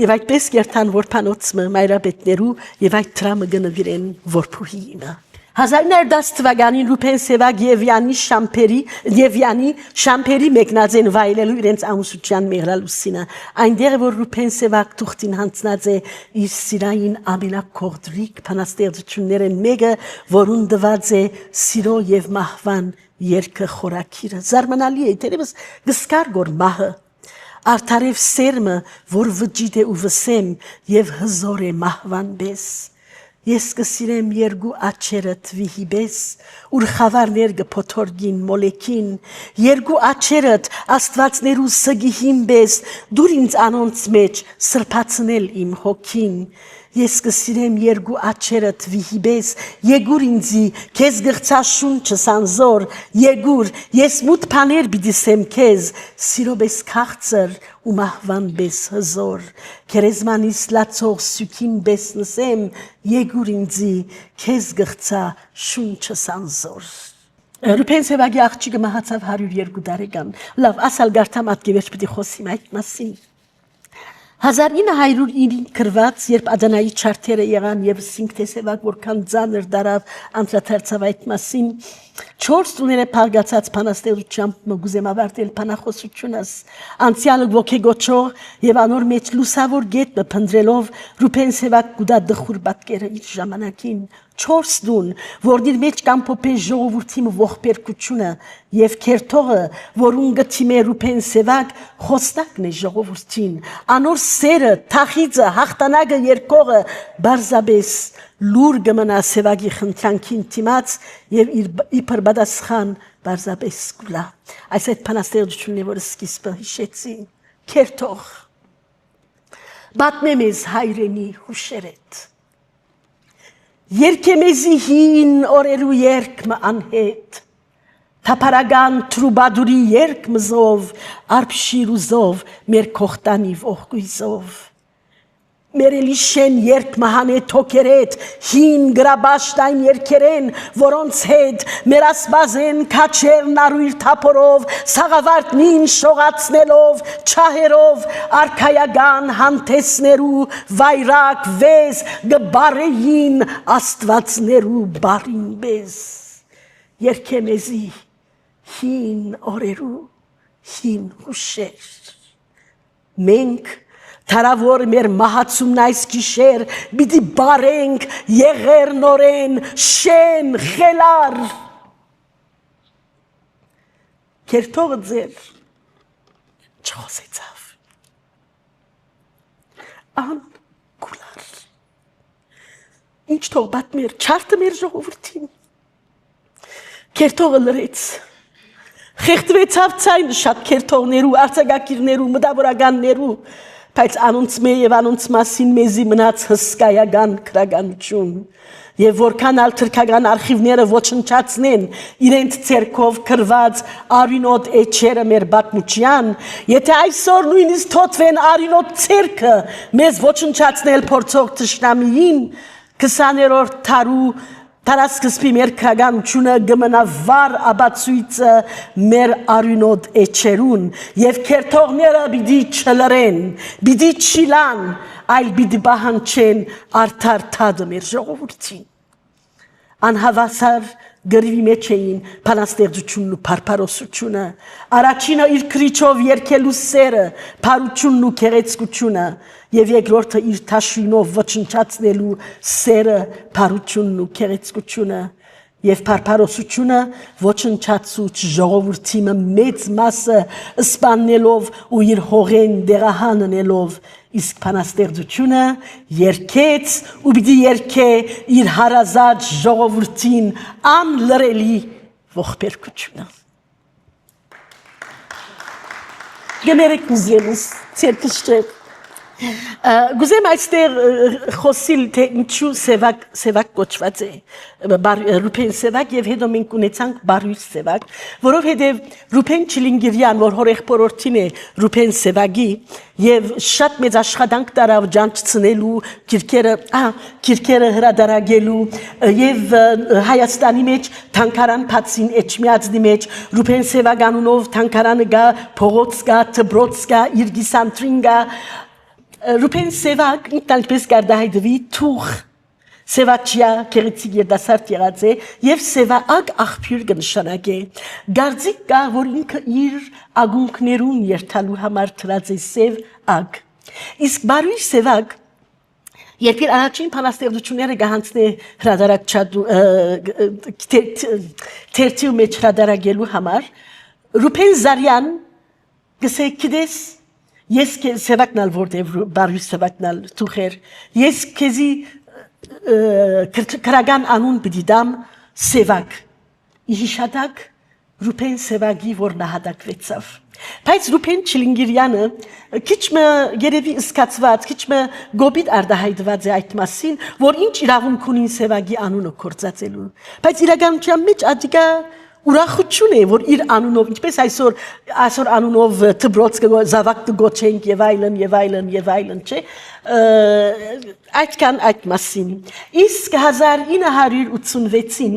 Եվ այդպես երթան որբանոցը մայրապետներու եւ այդ տրամը գնվիրեն որփուհինը 1910 թվականին Ռուփեն Սևակ եւ Յանի Շամփերի մեկնած են վայելելու իրենց ամուսնության մեղրալուսինը այնտեղ որ Ռուփեն Սևակ թուղթին հանձնած է իր սիրային ամենակողդրիկ փանաստեղծություններն մեկը որուն դված է սիրո եւ մահվան երկը խորակիրը զարմանալի է դերևս գսկար գոր մահը արդարև սերմը որ վճիտ է ու վսեմ եւ հզոր է մահվան պես Ես կսիրեմ երկու աչերդ վիհիբես, ուր խավարներ գփոթորգին մոլեկին, երկու աչերդ աստվածներու սգիհին պես, դուր ինձ անոնց մեջ սրբացնել իմ հոգին, Ես կսիրեմ երկու աչերդ վիհիբես, եգուր ինձի, քեզ գղցաշունչս անզոր, եգուր, ես մութ պաներ բիդիսեմ քեզ, սիրո բես քաղցր ու մահվան բես հզոր, քերեզմանիս լացող սյուքին բես նսեմ, եգուր ինձի, քեզ գղցա շունչս անզոր։ Ռուփեն Սևակի աղջիկը մահացավ 102 տարեկան։ Լավ, ասալ գարտամ ատկեվեջ պիտի խոսիմ այդ մասին։ 1909 գրված, երբ Ադանայի չարթերը եղան եւ 5 տեսեվակ որքան ձանր դարավ անդրադարձավ այդ մասին, 4 տուները փարգացած փանաստեղծությամբ գուզեմ ավարտել փանախոսությունս, անցյալը ոգեգոճող եւ անոր մեջ լուսավոր գետ փնտրելով Ռուփեն Սևակ գուտա դխուր պատկերը իր ժամանակին 4 դուն, որդիր մեջ կամփոփե ժողովրդի ողբերգությունը եւ քերթողը, որուն գտիմե Ռուփեն Սևակ խոսնակն է ժողովրդին, անոր սերը, թախիծը, հաղթանակը երկողը բարձաբես լուր գմնա Սևակի խնդրանքին դիմաց եւ իբր պատասխան բարձաբես գուլա։ Այս այդ փանաստեղծությունն է, որ սկիզբը հիշեցի, քերթող բատնեմես հայրենի հուշերետ Երկեմեզի հին օրերու երկմը անհետ, թապարագան թրուբադուրի երկմզով, արբշիրուզով, մեր կողտանի ողգույզով։ Մերելի շեն երկմահանե թոքերետ, հին գրաբաշտայն երկերեն, որոնց հետ մեր ասբազեն կաչերն արույր թապորով, սաղավարտնին շողացնելով, չահերով, արքայական հանտեսներու, վայրակ վեզ, գբարեին աստվածներու բարին բեզ, երկեմեզի հին օրերու, հին հուշեր, մենք Թարավոր մեր մահացումն այս գիշեր, բիդի բարենք, եղեր նորեն, շեն, խելար։ Քերթողը ձեր չխոսեցավ։ Ան կուլար։ Ինչ թող բատ մեր, չարդը մեր ժողովրդին։ Քերթողը լրեց։ Խեղդվեցավ ցայնը շատ քերթողներու, արձակագիրներու, մտավորականներու, բայց անոնց մե եւ անոնց մասին մեզի մնաց հսկայական քրագանություն եւ որքան ալ թրքական արխիվները ոչնչացնեն իրենց ցերկով քրված արինոտ էջերը մեր բակմուչյան եթե այսօր նույնիսկ թոթվեն արինոտ ցերկը մեզ ոչնչացնել փորձող թշնամիին 20-րդ տարու Տարածքսպի մեր քրագանությունը գմնա վար աբացույցը մեր արյունոտ էջերուն եւ քերթողները բիդի չլրեն, բիդի չիլան, այլ բիդի բահանչեն արդար թադը մեր ժողովրդին։ Անհավասար գրվի մեջ էին փանաստեղծությունն ու փարփարոսությունը, առաջինը իր քրիչով երկելու սերը, փարությունն ու քեղեցկությունը եւ երկրորդը իր թաշինով ոչնչացնելու սերը, փարությունն ու քեղեցկությունը եւ փարփարոսությունը ոչնչացուց ժողովրդի մեծ մասը սպաննելով ու իր հողեն դեղահանելով իսկ փանաստեղծությունը երկեց ու պիտի երկե իր հարազատ ժողովրդին անլրելի ողբերգությունը գներեք ուզելուս ցերկշտեք Գուզեմ այստեղ խոսիլ թե ինչու սևակ կոչված է Ռուփեն Սևակ եւ հետո մենք ունեցանք Բարույր Սևակ որովհետեւ Ռուփեն Չիլինգիրյան որ հորեղբորորդին է Ռուփեն Սևակի եւ շատ մեծ աշխատանք տարավ ջանցնելու քիրքերը հրադարագելու եւ Հայաստանի մեջ թանկարան փածին էջմիածնի մեջ Ռուփեն Սևակ անունով թանկարանը գա փողոց գա դբրոց գա իրգիսանտրին գա Ռուփեն Սևակ ինքնալպես գարդահայտվի թուղ Սևաչիա քերիցիկ երդասարտ եղած է եւ Սևակ աղբյուր կնշանակե գարձիկ կա որ ինքը իր ագունքներուն երթալու համար դրած է սև ագ իսկ Բարույր Սևակ երբ իր առաջին փանաստեղծությունները գահանցնե հրադարակ թերթի մեջ հրադարագելու համար Ռուփեն Զարյան գսե գիտես Ես Սևակնալ որտեվ Բարույր Սևակնալ թուխեր ես քեզի քրական անուն բդիդամ Սևակ իհիշադակ Ռուփեն Սևակի որ նահատակվեցավ բայց Ռուփեն Չիլինգիրյանը քիչմը երևի սկացված քիչմը գոբիտ արդահայտված է այդ մասին որ ինչ իրավունք ունի Սևակի անունը կորցածելու բայց իրականության մեջ ադիգա ուրախություն է որ իր անունով ինչպես այսօր անունով դբրոց զավակ գոչենք եւ այլն չէ այդքան այդ մասին իսկ 1986-ին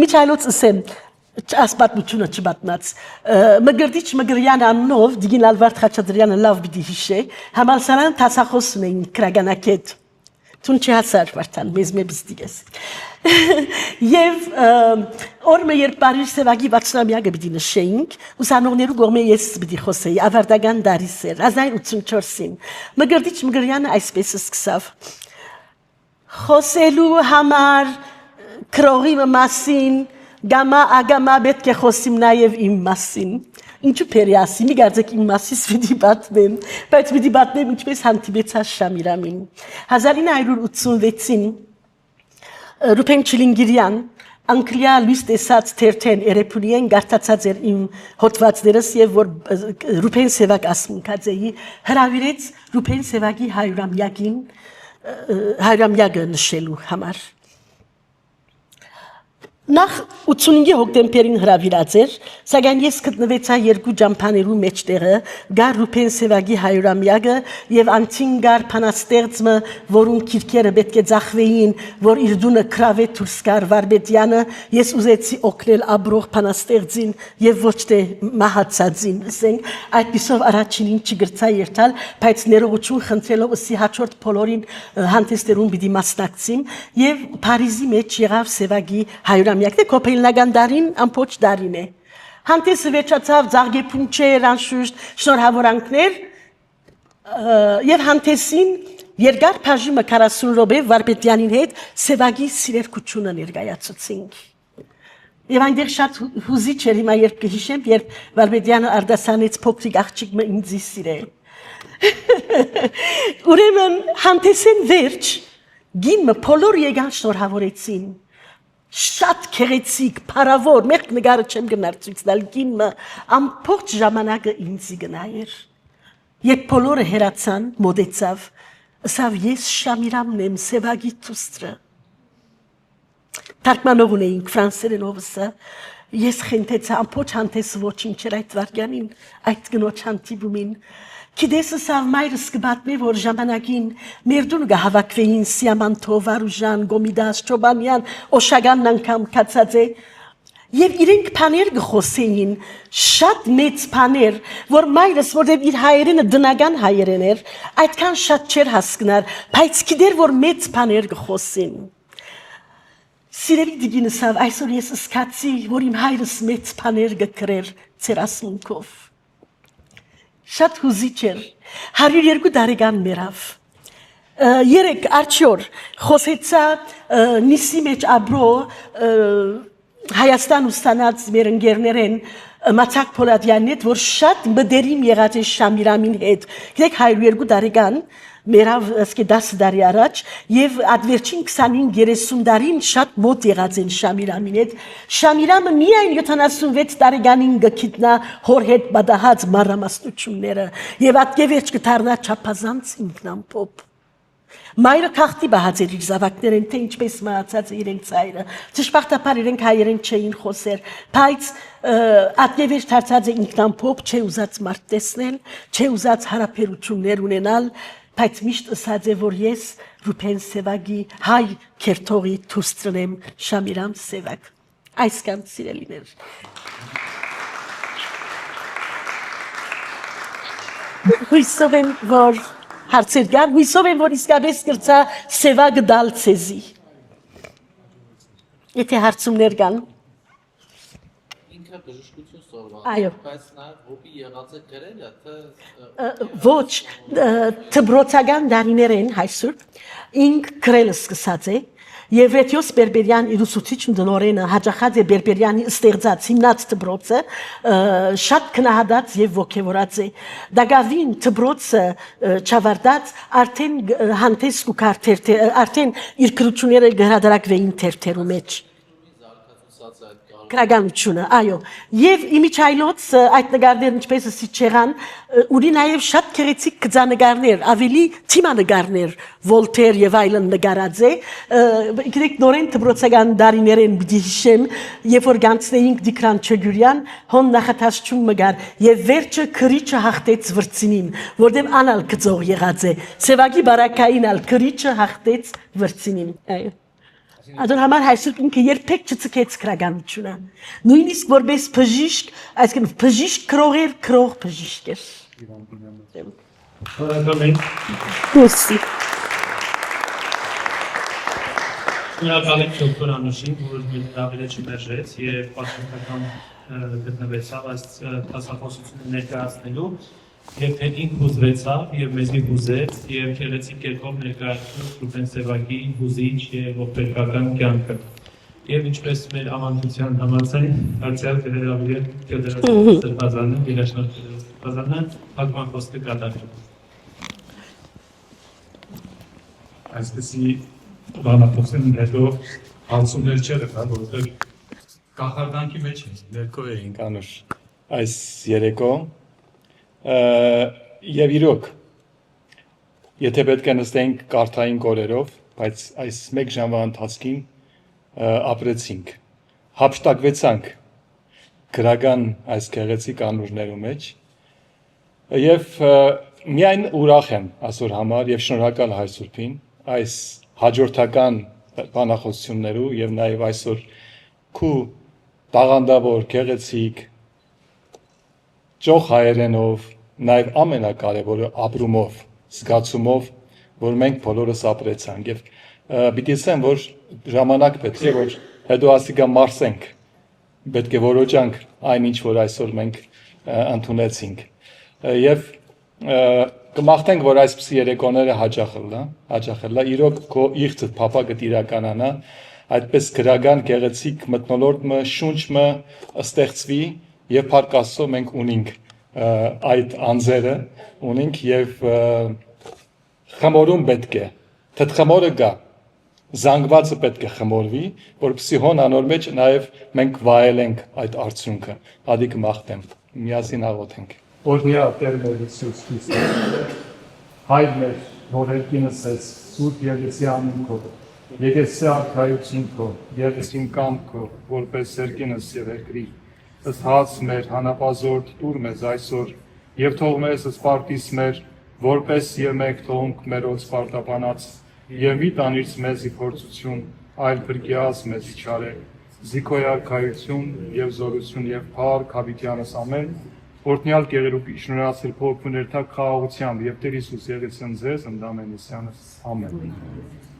իմիջայլոց ասեմ ասպատությունը չբատնած մգրդիչ Մգրյան անունով Դիգին Ալվարդ Խաչատրյանը լավ պիտի հիշե համալսարան տասախոս ունեին քրագանակետ Tun չհասար վարդան մեզ մեբստիգես Եվ օրը երբ Փարիժ Սևագի 60-ամյակը պիտի նշեինք ուսանողներու կողմէ ես պիտի խոսեի ավարտական դարիս էր 1984-ին Մգրդիչ Մգրյանը այսպես սկսավ Խոսելու համար քրողի մասին Գամա ագամա պետք է խոսիմ նաև իմ մասին Ինչու պերիասի մի գարձեք իմ մասից պիտի պատմեմ բայց պիտի պատմեմ ինչպես հանդիպեցա Շամիրամին 1986-ին Ռուփեն Չիլինգիրյան Անգլիա լույս տեսած թերթեն Էրեփուլիեն գարտացած էր իմ հոդվածներս եւ որ Ռուփեն Սևակ ասմունքածեի հրավիրեց Ռուփեն Սևակի 100-ամյակը նշելու համար Նախ 85 հոկտեմբերին հրավիրած էր, սակայն ես գտնվեցա երկու ջամփաներու մեջտեղը, գար Ռուփեն Սևագի 100-ամյակը եւ անցինգար փանաստեղծը, որուն քիրքերը պետք է ձախվեին, որ իր դունը քրավե դուրս գար Վարպետյանը, ես ուզեցի օգնել աբրող փանաստեղծին եւ ոչ թե մահացածին, ասենք, այդպիսով առաջինին չգրծա երթալ, բայց ներողություն խնդրելով ըսի հաջորդ բոլորին հանդեսներուն պիտի մասնակցին եւ Փարիզի մեջ եղավ Սևագի 100-ամյակը Կոպենհագեն դարին ամբողջ դարին է Հանդեսը վերջացավ Զարգեփունչեր անշուշտ շնորհավորանքներ եւ հանդեսին երկար բաժիմը 40 րոպե Վարպետյանին հետ Սևագի սիրերկությունը ներկայացուցինք Եվ այնտեղ շատ հուզիչ էր հիմա երբ կհիշեմ երբ Վարպետյանը արդասանեց փոքրիկ աղջիկը ինձ սիրել Ուրեմն հանդեսին վերջ գինը բոլոր եկան շնորհավորեցին Շատ քեղեցիկ, փարավոր, մեղք նկարը չեմ գնար ցույց տալ գինը ամբողջ ժամանակը ինձի գնայր Երբ բոլորը հերացան, մոդեցավ, ասավ ես Շամիրամն եմ Սևագի դուստրը Թարգմանող ունեինք ֆրանսերենով ասա Ես խնդեցա ամբողջ հանդեսը ոչինչ էր այդ վարյանին, այդ գնոջ հանդիպումին Գիտես ասավ մայրս կբատնի, որ ժամանակին մեր դուն գահավաքվեին Սիամանթով, Արուժան, Գոմիդաս, Չոբանյան, Օշագանն անգամ կացած է Եվ իրենք բաներ գխոսեին, շատ մեծ բաներ, որ մայրս, որտեղ իր հայերենը դնական հայերեն էր, այդքան շատ չէր հասկնար, բայց գիտեր, որ մեծ բաներ գխոսին Սիրելի դիգին ասավ, այսօր ես սկացի, որ իմ հայրս մեծ բաներ գկրեր ծեր ասմունքով Շատ հուզիչ էր, 102 տարեկան մերավ, երեք արջոր խոսեցա նիսի մեջ աբրո Հայաստան ուստանած մեր ընկերներեն Մացակ Պոլադյանն հետ, որ շատ մդերիմ եղած է Շամիրամին հետ, գիտեք 102 տարեկան, մերավ ասկե 10 տարի առաջ եւ ադվերջին 25-30 տարին շատ մոտ եղած են Շամիրամին հետ Շամիրամը միայն 76 տարեկանին գտնա հոր հետ բադահած մարամասնությունները եւ ադգեվերջ կդառնա չափազանց ինքնամփոփ Մայրը քաղտի բահած էր իր զավակներեն, թե ինչպես մահացած է իրենք ծայրը Ճշմարտաբար իրենք հայերեն չէին խոսեր բայց ադգեվերջ դարձած է ինքնամփոփ չէ ուզած մարդ տեսնել չէ ուզած հարաբերություններ ունենալ Բայց միշտ ասած է, որ ես Ռուփեն Սևագի հայ քերթողի դուստրն եմ Շամիրամ Սևակ։ Այսքան սիրելիներ։ Հույսով եմ, որ հարցեր կան, հույսով եմ, որ իսկապես կրծա Սևագը դալ ցեզի։ Եթե հարցումներ կան։ Ինքը բժշկություն սովորել, բայց նա հոբի եղած է գրել է, թե Ոչ, թբրոցական դարիներեն հայսուր, ինք գրելը սկսած է, Եվ Ռետյոս Բերբերյան իր ուսուցիչն դնորենը հաջախած է Բերբերյանի ստեղծած հիմնած թբրոցը շատ քնահատած եւ ոգևորած է Դագավին թբրոցը չավարտած արդեն հանդես ու քարտեր արդեն իր քրությունները գրադարակվեին թերթերու մեջ Գրականությունը, այո, եւ իմիջայլոց այդ նկարներն ինչպես ասի չեղան, ունի նաեւ շատ քերեցիկ գծանագարներ, ավելի թիմանագարներ, Վոլտեր եւ այլն նկարած է, գիտեք նորեն դպրոցական դարիներեն պիտի հիշեմ, երբ որ գանցնեինք Դիկրան Չգյուրյան, հոն նախատաշչում մգար եւ վերջը քրիչը հաղթեց վրցինին, որտեղ անալ գծող եղած է, Սևագի բարակային ալ քրիչը հաղթեց վրցինին, այո Ադոր համար հայրսուրբ ինքը երբեք չցկեց քրագանությունը։ Նույնիսկ որպես բժիշկ, այսինքն բժիշկ քրողեր, քրող բժիշկ էր։ Շնորհակալ ենք։ Դուսի։ Շնորհակալ ենք դոկտոր Անուշին, որ մեզ ավելի չմերժեց եւ պատասխանատվական գտնվեցավ այս դասախոսությունը ներկայացնելու եւ հետին հուզվեցավ եւ մեզի հուզեց եւ քերեցիկ կերպով ներկայացնում Ռուբեն Սևակի հուզիչ եւ ողբերգական կյանքը եւ ինչպես մեր ավանդության համաձայն հացիալ կհրավիրել Սրբազանը, երաշնորհ Սրբազանը հակման խոսքը կատարել։ Այսպեսի բանախոսին հետո հարցումներ չեր եղա, որովհետև կախարդանքի մեջ ներքո էինք Անուշ այս երեկո եւ իրոք եթե պետք է նստենք կարթային կորերով, բայց այս 1 ժամվա ընթացքին ապրեցինք, հափշտակվեցանք գրական այս գեղեցիկ անուրներու մեջ եւ միայն ուրախ եմ այսօր համար եւ շնորհակալ Հայր Սուրբին այս հաջորդական բանախոսություններու եւ նաեւ այսօր քու տաղանդավոր գեղեցիկ ճոխ հայերենով նաեւ ամենակարևորը ապրումով զգացումով որ մենք բոլորս ապրեցանք եւ պիտի ասեմ որ ժամանակ պետք է որ հետո ասիկա մարսենք պետք է որոջանք այնինչ որ այսօր մենք ընդունեցինք եւ կմաղթենք որ այսպիսի երեկոները հաճախելա իրոք քո իղձը փապակը իրականանա այդպես գրական գեղեցիկ մթնոլորտը շունչը ստեղծվի եւ Փառք Աստծո մենք ունենք այդ անձերը ունենք եւ խմորում պետք է թթխմորը գա զանգվածը պետք է խմորվի որպեսզի հոն անոր մեջ նաեւ մենք վայելենք այդ արդյունքը ադի կմաղթեմ միասին աղոթենք Օրհնյա Տեր մեր Հիսուս Քրիստոս հայր մեր որ երկինս ես սուրբ Եղեսի անուն քո Եղեսի արքայություն քո Եղեսին կամք քո որպես երկինս եւ երկրի ըստ հաց մեր հանապազորդ տուր մեզ այսօր եւ թող մեզ սպարտիս մեր որպես եւ մեկ թողունք մերոց սպարտաբանած եւ մի տանից մեզի փորձություն այլ փրկիաս մեզի չարե զիքոյ արքայություն եւ զորություն եւ փառք հավիտյանս ամեն օրհնյալ գերերուկ շնորհացել փոխություններ թակ խաղաղությամբ եւ Տեր Հիսուս Եղեսին ձեզ ընդամենեսյանս ամեն